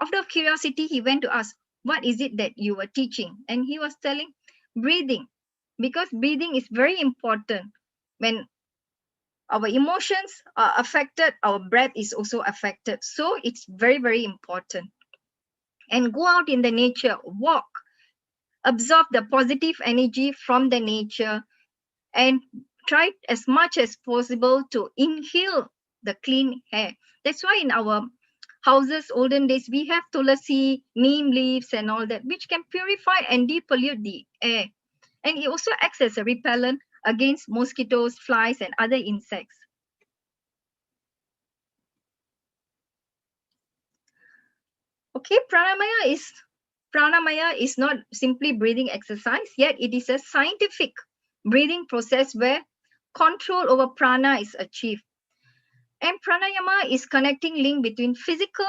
out of curiosity, he went to ask, what is it that you were teaching? And he was telling, breathing, because breathing is very important. When our emotions are affected, our breath is also affected. So it's very, very important. And go out in the nature, walk, absorb the positive energy from the nature, and try as much as possible to inhale the clean air. That's why in our houses, olden days, we have tulasi, neem leaves and all that, which can purify and depollute the air. And it also acts as a repellent against mosquitoes, flies, and other insects. Okay, pranamaya is not simply breathing exercise, yet it is a scientific breathing process where control over prana is achieved. And pranayama is connecting link between physical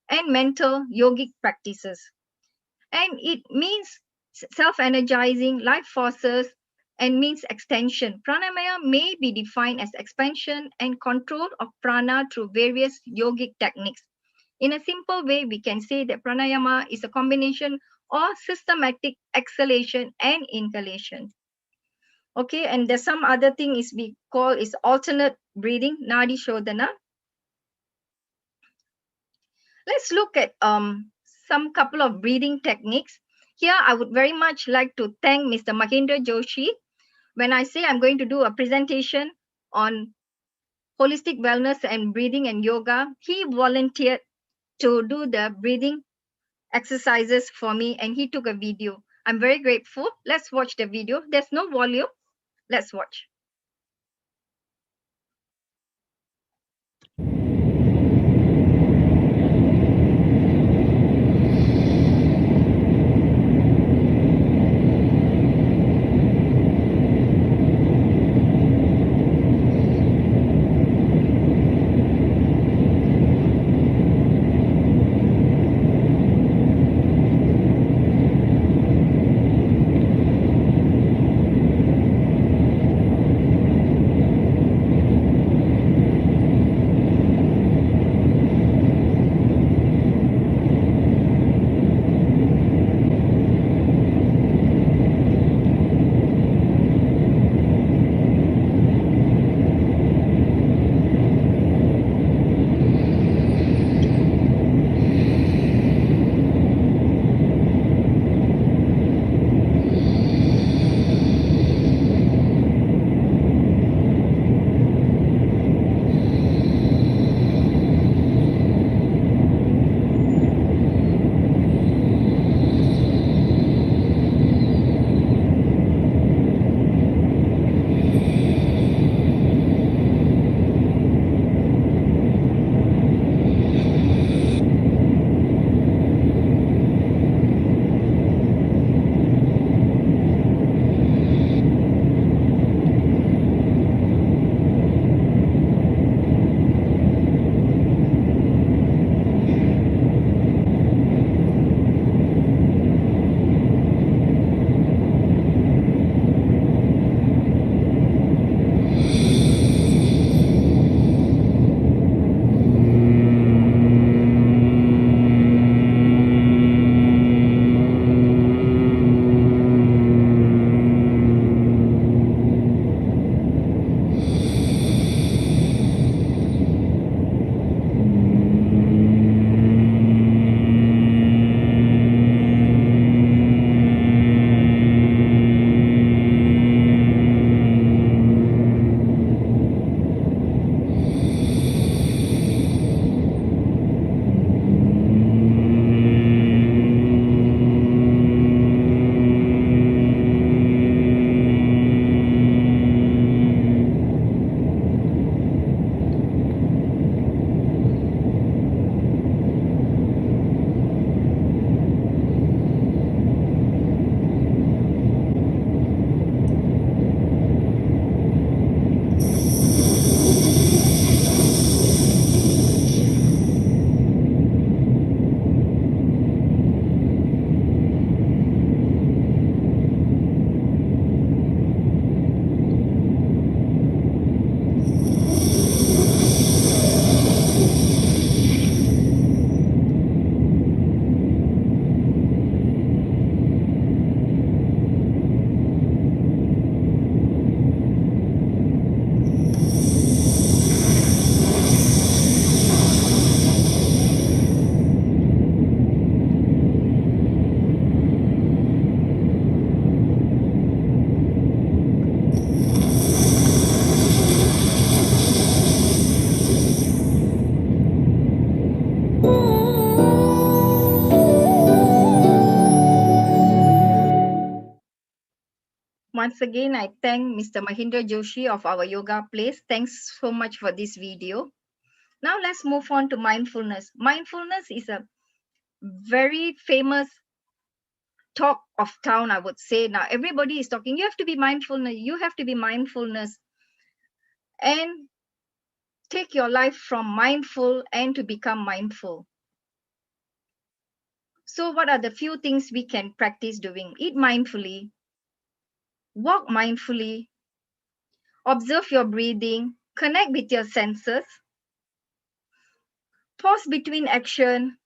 and mental yogic practices. And it means self-energizing life forces and means extension. Pranayama may be defined as expansion and control of prana through various yogic techniques. In a simple way, we can say that pranayama is a combination of systematic exhalation and inhalation. Okay, and there's some other thing is we call is alternate breathing, nadi shodhana. Let's look at some couple of breathing techniques. Here, I would very much like to thank Mr. Mahindra Joshi. When I say I'm going to do a presentation on holistic wellness and breathing and yoga, he volunteered to do the breathing exercises for me and he took a video. I'm very grateful. Let's watch the video. There's no volume. Let's watch. Once again, I thank Mr. Mahindra Joshi of our yoga place. Thanks so much for this video. Now let's move on to mindfulness. Mindfulness is a very famous talk of town, I would say. Now everybody is talking, you have to be mindfulness, you have to be mindfulness, and take your life from mindful and to become mindful. So what are the few things we can practice doing? Eat mindfully, walk mindfully, observe your breathing, connect with your senses, pause between action,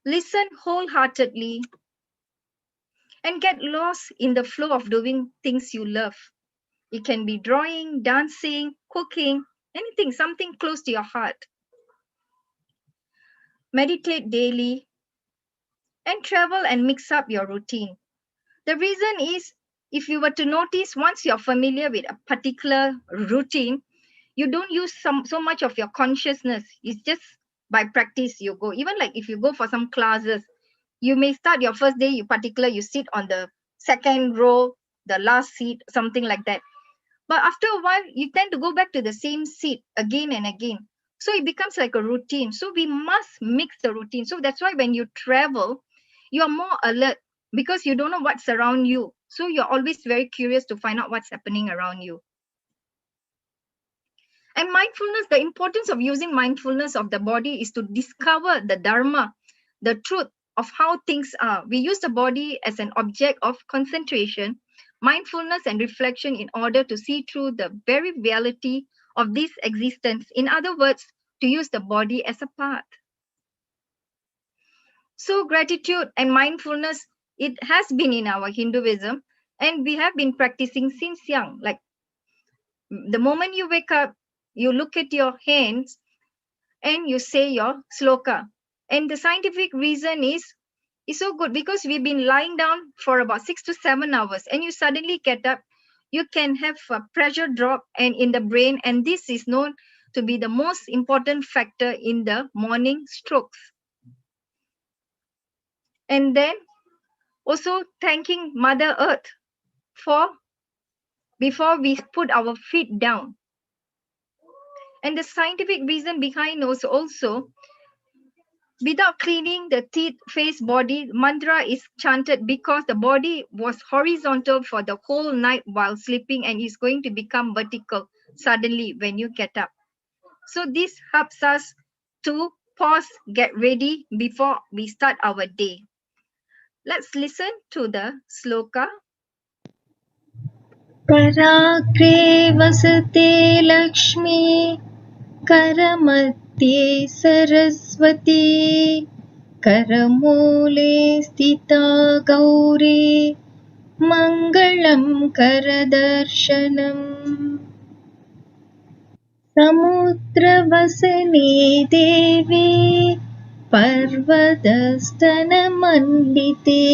listen wholeheartedly, and get lost in the flow of doing things you love. It can be drawing, dancing, cooking, anything, something close to your heart. Meditate daily and travel and mix up your routine. The reason is, if you were to notice, once you're familiar with a particular routine, you don't use so much of your consciousness. It's just by practice you go. Even like if you go for some classes, you may start your first day, you sit on the second row, the last seat, something like that. But after a while, you tend to go back to the same seat again and again. So it becomes like a routine. So we must mix the routine. So that's why when you travel, you are more alert because you don't know what's around you. So you're always very curious to find out what's happening around you. And mindfulness, the importance of using mindfulness of the body is to discover the Dharma, the truth of how things are. We use the body as an object of concentration, mindfulness, and reflection in order to see through the very reality of this existence. In other words, to use the body as a path. So gratitude and mindfulness, it has been in our Hinduism, and we have been practicing since young. Like the moment you wake up, you look at your hands and you say your sloka. And the scientific reason is so good because we've been lying down for about 6 to 7 hours and you suddenly get up, you can have a pressure drop and in the brain, and this is known to be the most important factor in the morning strokes. And then also thanking Mother Earth for before we put our feet down. And the scientific reason behind also, without cleaning the teeth, face, body, mantra is chanted because the body was horizontal for the whole night while sleeping and is going to become vertical suddenly when you get up. So this helps us to pause, get ready before we start our day. Let's listen to the sloka. कराग्रे वसते Lakshmi करमध्ये Saraswati करमूले स्थिता गौरी मङ्गलं करदर्शनम् समुद्रवसने देवी पर्वतस्तनमण्डिते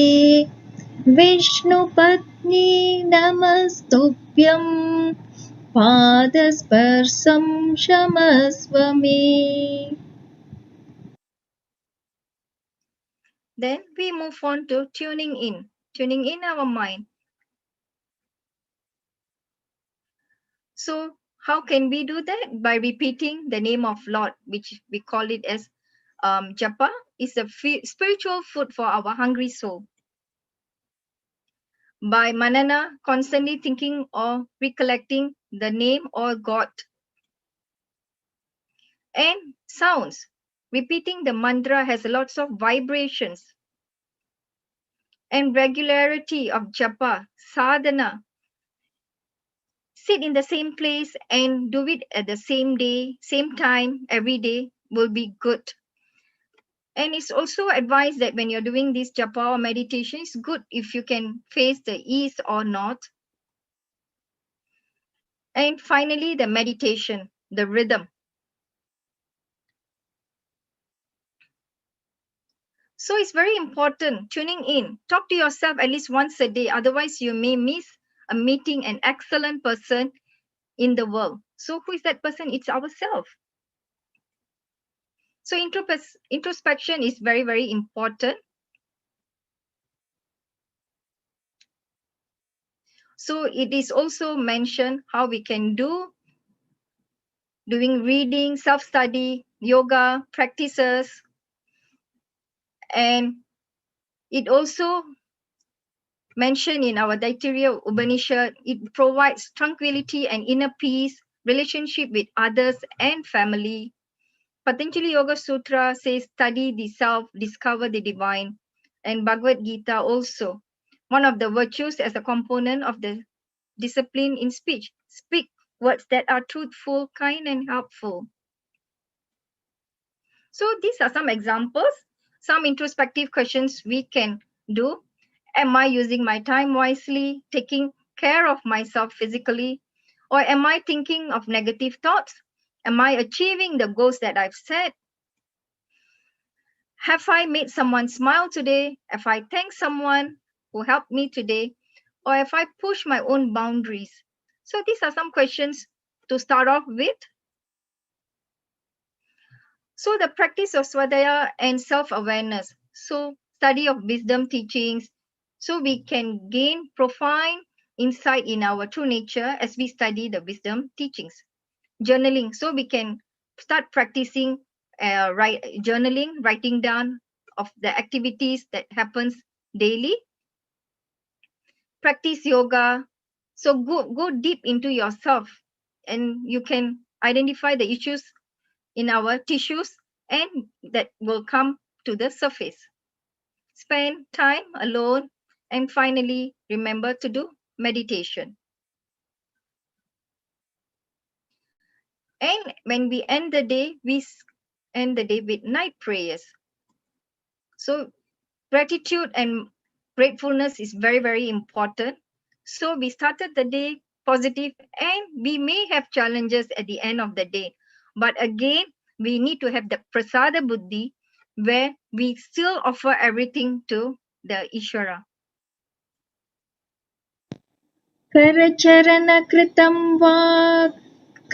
विष्णुपत्नी नमस्तुभ्यं पादस्पर्शं क्षमस्व मे. Then we move on to tuning in our mind. So how can we do that? By repeating the name of Lord, which we call it as japa, is a spiritual food for our hungry soul. By manana, constantly thinking or recollecting the name or God. And sounds, repeating the mantra has lots of vibrations. And regularity of japa, sadhana. Sit in the same place and do it at the same day, same time, every day will be good. And it's also advised that when you're doing this japa or meditation, it's good if you can face the east or north. And finally, the meditation, the rhythm. So it's very important, tuning in. Talk to yourself at least once a day. Otherwise, you may miss a meeting an excellent person in the world. So who is that person? It's ourselves. So introspection is very, very important. So it is also mentioned how we can doing reading, self-study, yoga practices, and it also mentioned in our Taittiriya Upanishad, it provides tranquility and inner peace, relationship with others and family. Patanjali Yoga Sutra says study the self, discover the divine, and Bhagavad Gita also. One of the virtues as a component of the discipline in speech. Speak words that are truthful, kind, and helpful. So these are some examples, some introspective questions we can do. Am I using my time wisely, taking care of myself physically? Or am I thinking of negative thoughts? Am I achieving the goals that I've set? Have I made someone smile today? Have I thanked someone who helped me today? Or have I pushed my own boundaries? So these are some questions to start off with. So the practice of swadhyaya and self-awareness. So study of wisdom teachings. So we can gain profound insight in our true nature as we study the wisdom teachings. Journaling. So we can start practicing journaling, writing down of the activities that happens daily. Practice yoga. So go deep into yourself and you can identify the issues in our tissues and that will come to the surface. Spend time alone and finally remember to do meditation. And when we end the day, we end the day with night prayers. So gratitude and gratefulness is very, very important. So we started the day positive and we may have challenges at the end of the day. But again, we need to have the prasada buddhi where we still offer everything to the Ishvara. करचरणकृतं वा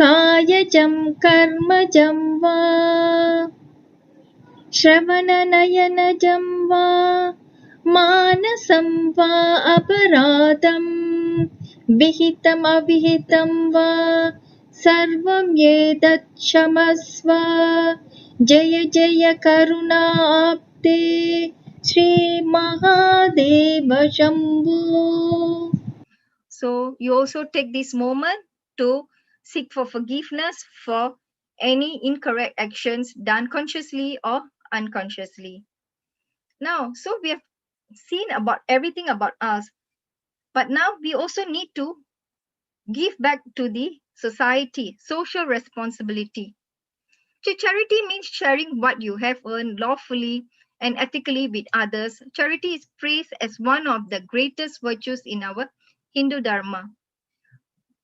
कायजं कर्मजं वा श्रवणनयनजं वा मानसं वा अपराधं विहितम् अविहितं वा सर्वं एतत् क्षमस्व जय जय करुणाब्धे श्रीमहादेव Shambho. So you also take this moment to seek for forgiveness for any incorrect actions done consciously or unconsciously. Now, so we have seen about everything about us, but now we also need to give back to the society, social responsibility. So charity means sharing what you have earned lawfully and ethically with others. Charity is praised as one of the greatest virtues in our Hindu Dharma.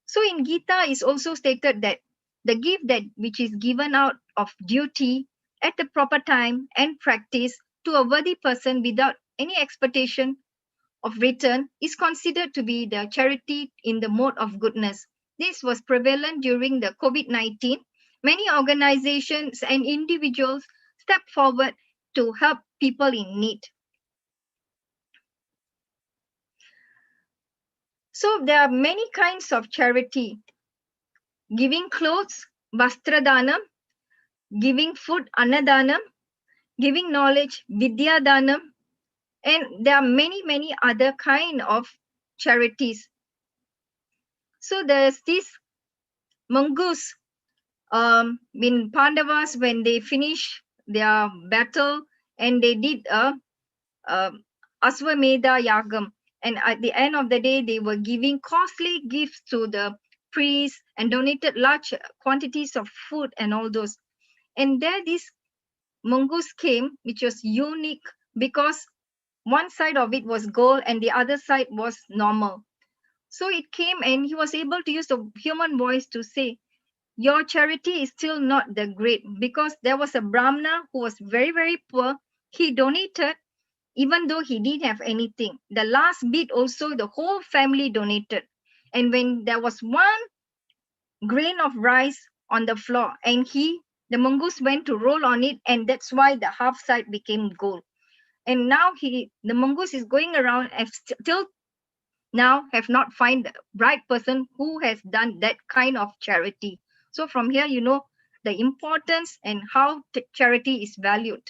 So in Gita is also stated that the gift that which is given out of duty at the proper time and practice to a worthy person without any expectation of return is considered to be the charity in the mode of goodness. This was prevalent during the COVID-19. Many organizations and individuals stepped forward to help people in need. So there are many kinds of charity. Giving clothes, Vastradanam, giving food, Annadanam, giving knowledge, Vidyadanam, and there are many, many other kind of charities. So there's this mongoose in Pandavas when they finish their battle and they did a Aswamedha Yagam. And at the end of the day, they were giving costly gifts to the priests and donated large quantities of food and all those. And there this mongoose came, which was unique because one side of it was gold and the other side was normal. So it came and he was able to use the human voice to say, your charity is still not the great, because there was a Brahmana who was very, very poor. He donated even though he didn't have anything. The last bit also, the whole family donated. And when there was one grain of rice on the floor and the mongoose went to roll on it, and that's why the half side became gold. And now the mongoose is going around and still now have not find the right person who has done that kind of charity. So from here, you know the importance and how charity is valued.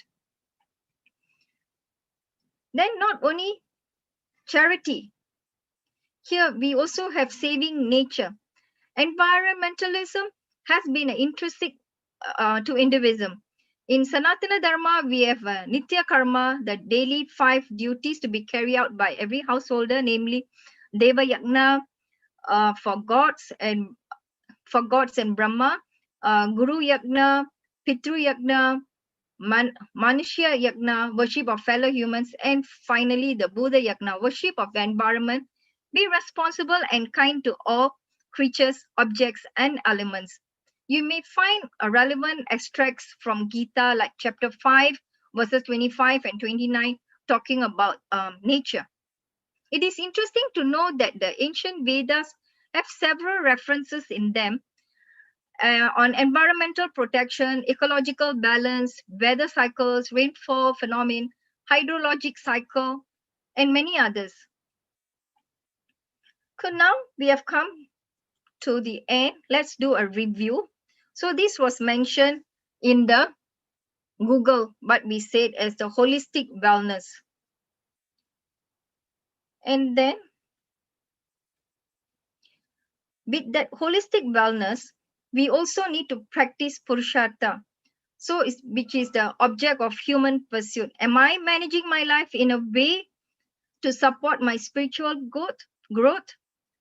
Then not only charity, here we also have saving nature. Environmentalism has been intrinsic to Hinduism. In Sanatana Dharma, we have Nitya Karma, the daily 5 duties to be carried out by every householder, namely Deva Yagna for gods and Brahma, Guru Yagna, Pitru Yagna, Manushya Yagna, worship of fellow humans, and finally the Buddha Yagna, worship of the environment. Be responsible and kind to all creatures, objects, and elements. You may find relevant extracts from Gita like chapter 5, verses 25 and 29, talking about nature. It is interesting to know that the ancient Vedas have several references in them on environmental protection, ecological balance, weather cycles, rainfall phenomenon, hydrologic cycle, and many others. So now we have come to the end. Let's do a review. So this was mentioned in the Google, but we said as the holistic wellness. And then with that holistic wellness, we also need to practice Purushartha. So, which is the object of human pursuit. Am I managing my life in a way to support my spiritual growth?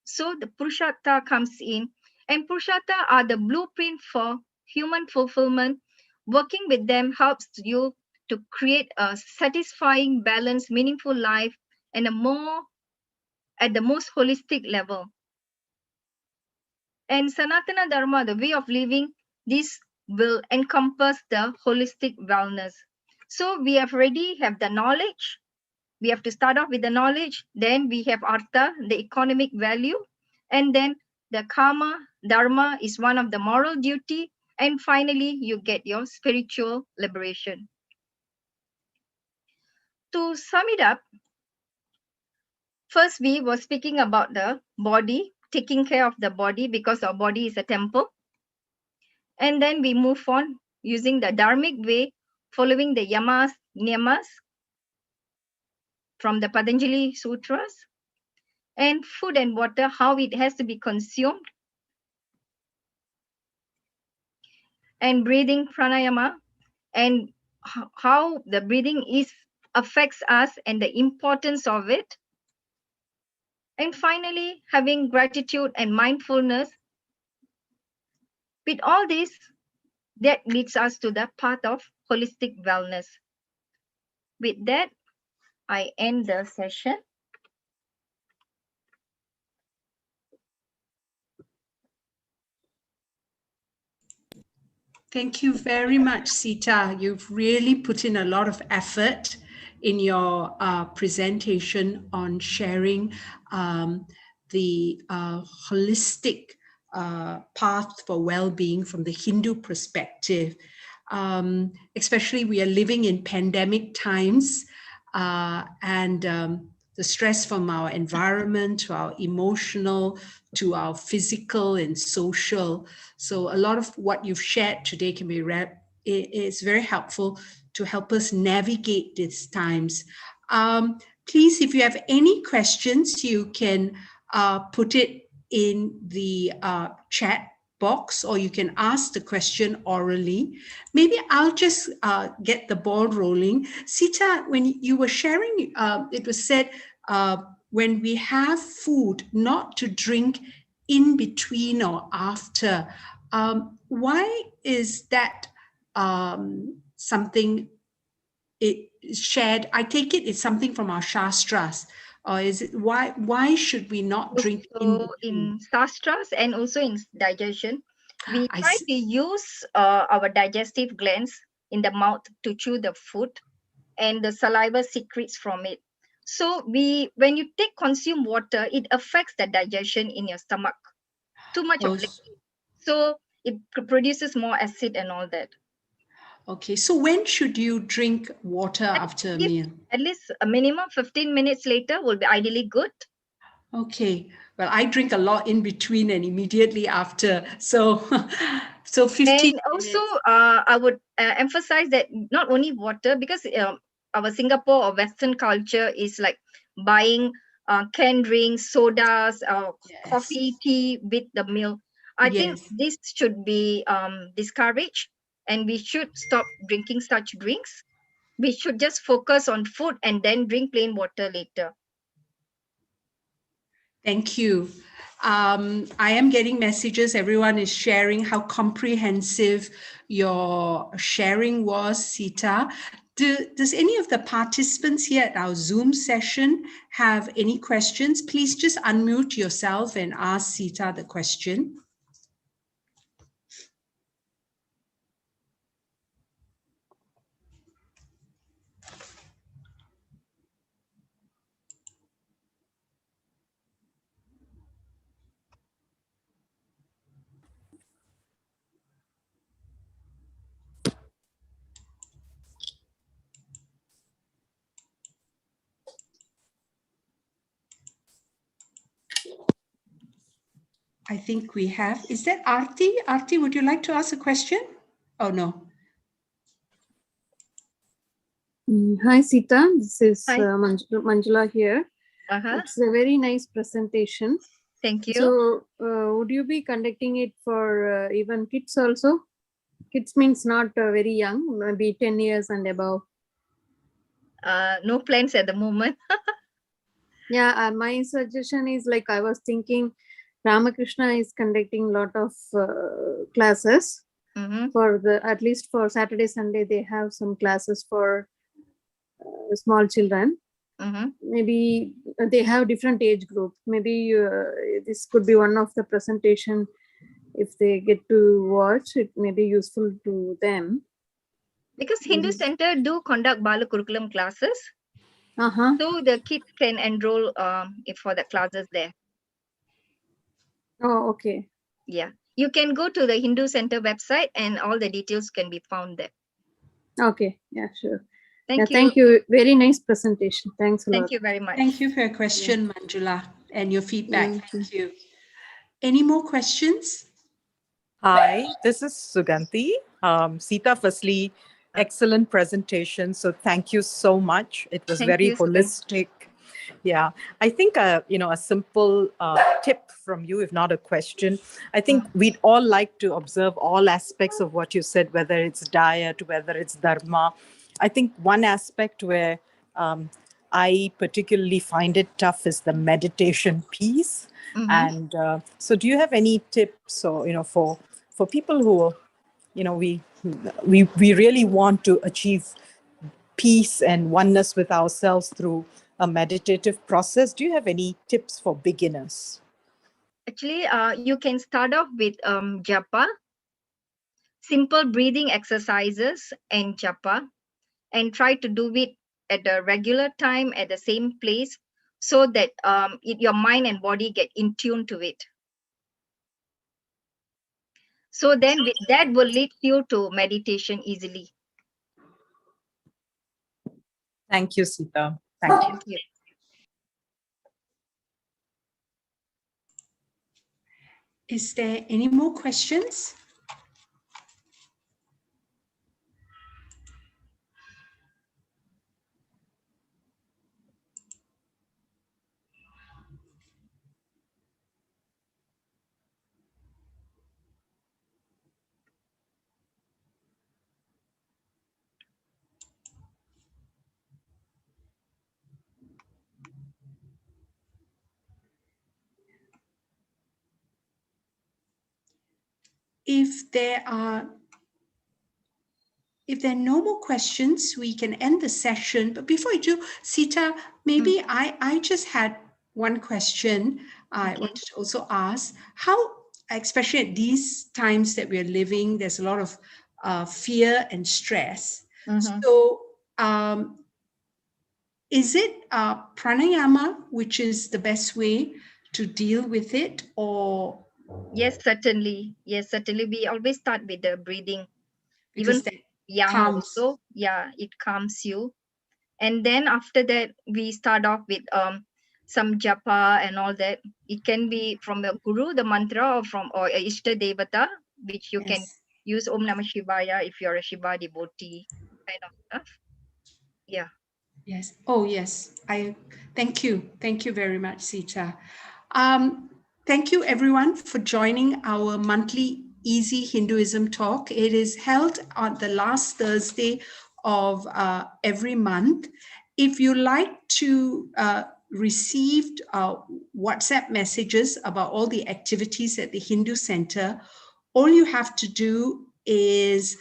So the Purushartha comes in, and Purushartha are the blueprint for human fulfillment. Working with them helps you to create a satisfying, balanced, meaningful life and at the most holistic level. And Sanatana Dharma, the way of living, this will encompass the holistic wellness. So we have already have the knowledge. We have to start off with the knowledge. Then we have Artha, the economic value. And then the Karma, Dharma is one of the moral duty. And finally, you get your spiritual liberation. To sum it up, first we were speaking about the body, taking care of the body because our body is a temple. And then we move on using the dharmic way, following the yamas, niyamas from the Patanjali Sutras, and food and water, how it has to be consumed, and breathing pranayama, and how the breathing affects us and the importance of it. And finally, having gratitude and mindfulness. With all this, that leads us to the path of holistic wellness. With that, I end the session. Thank you very much, Sita. You've really put in a lot of effort in your presentation on sharing the holistic path for well-being from the Hindu perspective. Especially we are living in pandemic times and the stress from our environment to our emotional to our physical and social. So a lot of what you've shared today can be is very helpful to help us navigate these times. Please, if you have any questions, you can put it in the chat box, or you can ask the question orally. Maybe I'll just get the ball rolling. Sita, when you were sharing, it was said when we have food, not to drink in between or after. Why is that something it shared? I take it's something from our Shastras. Or is it why should we not drink in Shastras and also in digestion? We try to use our digestive glands in the mouth to chew the food, and the saliva secretes from it. So when you consume water, it affects the digestion in your stomach. Too much of liquid. So it produces more acid and all that. Okay, so when should you drink water after a meal? At least a minimum 15 minutes later will be ideally good. Okay. Well, I drink a lot in between and immediately after. So, so 15 And also, minutes. I would emphasize that not only water, because our Singapore or Western culture is like buying canned drinks, sodas, Yes. coffee, tea with the meal. I think Yes. this should be discouraged, and we should stop drinking such drinks. We should just focus on food and then drink plain water later. Thank you. I am getting messages. Everyone is sharing how comprehensive your sharing was, Sita. Does any of the participants here at our Zoom session have any questions? Please just unmute yourself and ask Sita the question. I think we have. Is that Aarti? Aarti, would you like to ask a question? Oh, no. Hi, Sita. This is Hi. Manjula here. Uh-huh. It's a very nice presentation. Thank you. So, would you be conducting it for even kids also? Kids means not very young, maybe 10 years and above. No plans at the moment. Yeah, my suggestion is like I was thinking Ramakrishna is conducting a lot of classes Mhm. for at least for Saturday, Sunday, they have some classes for small children. Mhm. Maybe they have different age group. Maybe this could be one of the presentation. If they get to watch, it may be useful to them. Because Hindu Center do conduct Bala Curriculum classes, so the kids can enroll for the classes there. Oh, okay. Yeah, you can go to the Hindu Center website and all the details can be found there. Okay, yeah, sure. Thank you. Thank you. Very nice presentation. Thanks a lot. Thank you very much. Thank you for your question, Manjula, and your feedback. Thank you. Any more questions? Hi, this is Suganti. Sita, firstly, excellent presentation. So thank you so much. It was Thank very you, Suganti. holistic. Yeah, I think, a simple tip from you, if not a question. I think we'd all like to observe all aspects of what you said, whether it's diet, whether it's dharma. I think one aspect where I particularly find it tough is the meditation piece. Mhm. And so do you have any tips or, for people who, we really want to achieve peace and oneness with ourselves through a meditative process? Do you have any tips for beginners? Actually, you can start off with japa, simple breathing exercises and japa, and try to do it at a regular time at the same place, so that your mind and body get in tune to it. So then that will lead you to meditation easily. Thank you, Sita. Thank you. Thank you. Is there any more questions? If there are no more questions, we can end the session. But before I do, Sita, maybe I just had one question I wanted to also ask. How, especially at these times that we're living, there's a lot of fear and stress. So is it pranayama, which is the best way to deal with it, or? Yes, certainly. Yes, certainly. We always start with the breathing. Because Even that young calms. also, yeah, it calms you. And then after that, we start off with some japa and all that. It can be from the guru, the mantra, or Ishta Devata, which you can Yes. use Om Namah Shivaya if you're a Shiva devotee, kind of stuff. Yeah. Yes. Oh, yes. Thank you. Thank you very much, Sita. Thank you, everyone, for joining our monthly Easy Hinduism talk. It is held on the last Thursday of every month. If you like to receive WhatsApp messages about all the activities at the Hindu Center, all you have to do is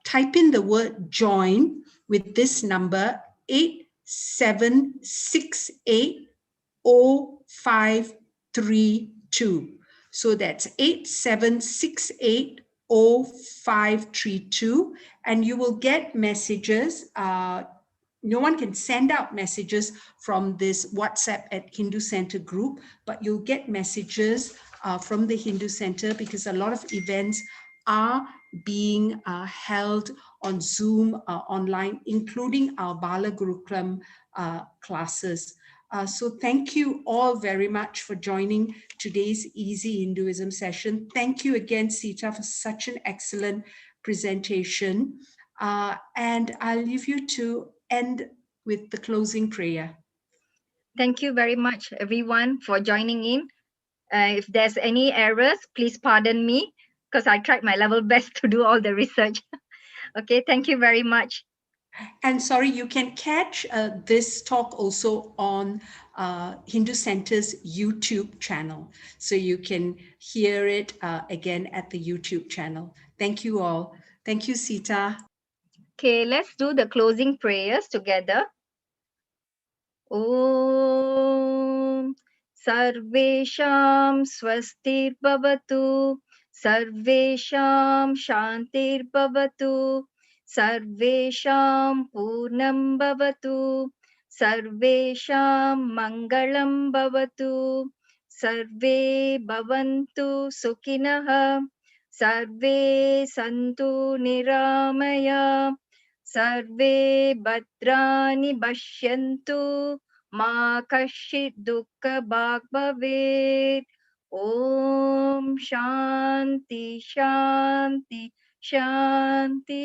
type in the word join with this number 87680532. So that's 87680532, and you will get messages. No one can send out messages from this WhatsApp at Hindu Center group, but you'll get messages from the Hindu Center because a lot of events are being held on Zoom online, including our Bala Gurukulam classes. So thank you all very much for joining today's Easy Hinduism session. Thank you again, Sita, for such an excellent presentation. And I'll leave you to end with the closing prayer. Thank you very much, everyone, for joining in. If there's any errors, please pardon me, because I tried my level best to do all the research. Okay, thank you very much. And sorry, you can catch this talk also on Hindu Center's YouTube channel. So you can hear it again at the YouTube channel. Thank you all. Thank you, Sita. Okay, let's do the closing prayers together. Om Sarvesham Swastir Sarvesham Shantir Sarvesham Purnam Sarvesham Mangalam Sarve Bhavantu Sukhinah Sarve Santu Niramaya Sarve Bhadrani Bashyantu Ma Kashit Dukkha Bhag Bhavet. Om Shanti Shanti Shanti.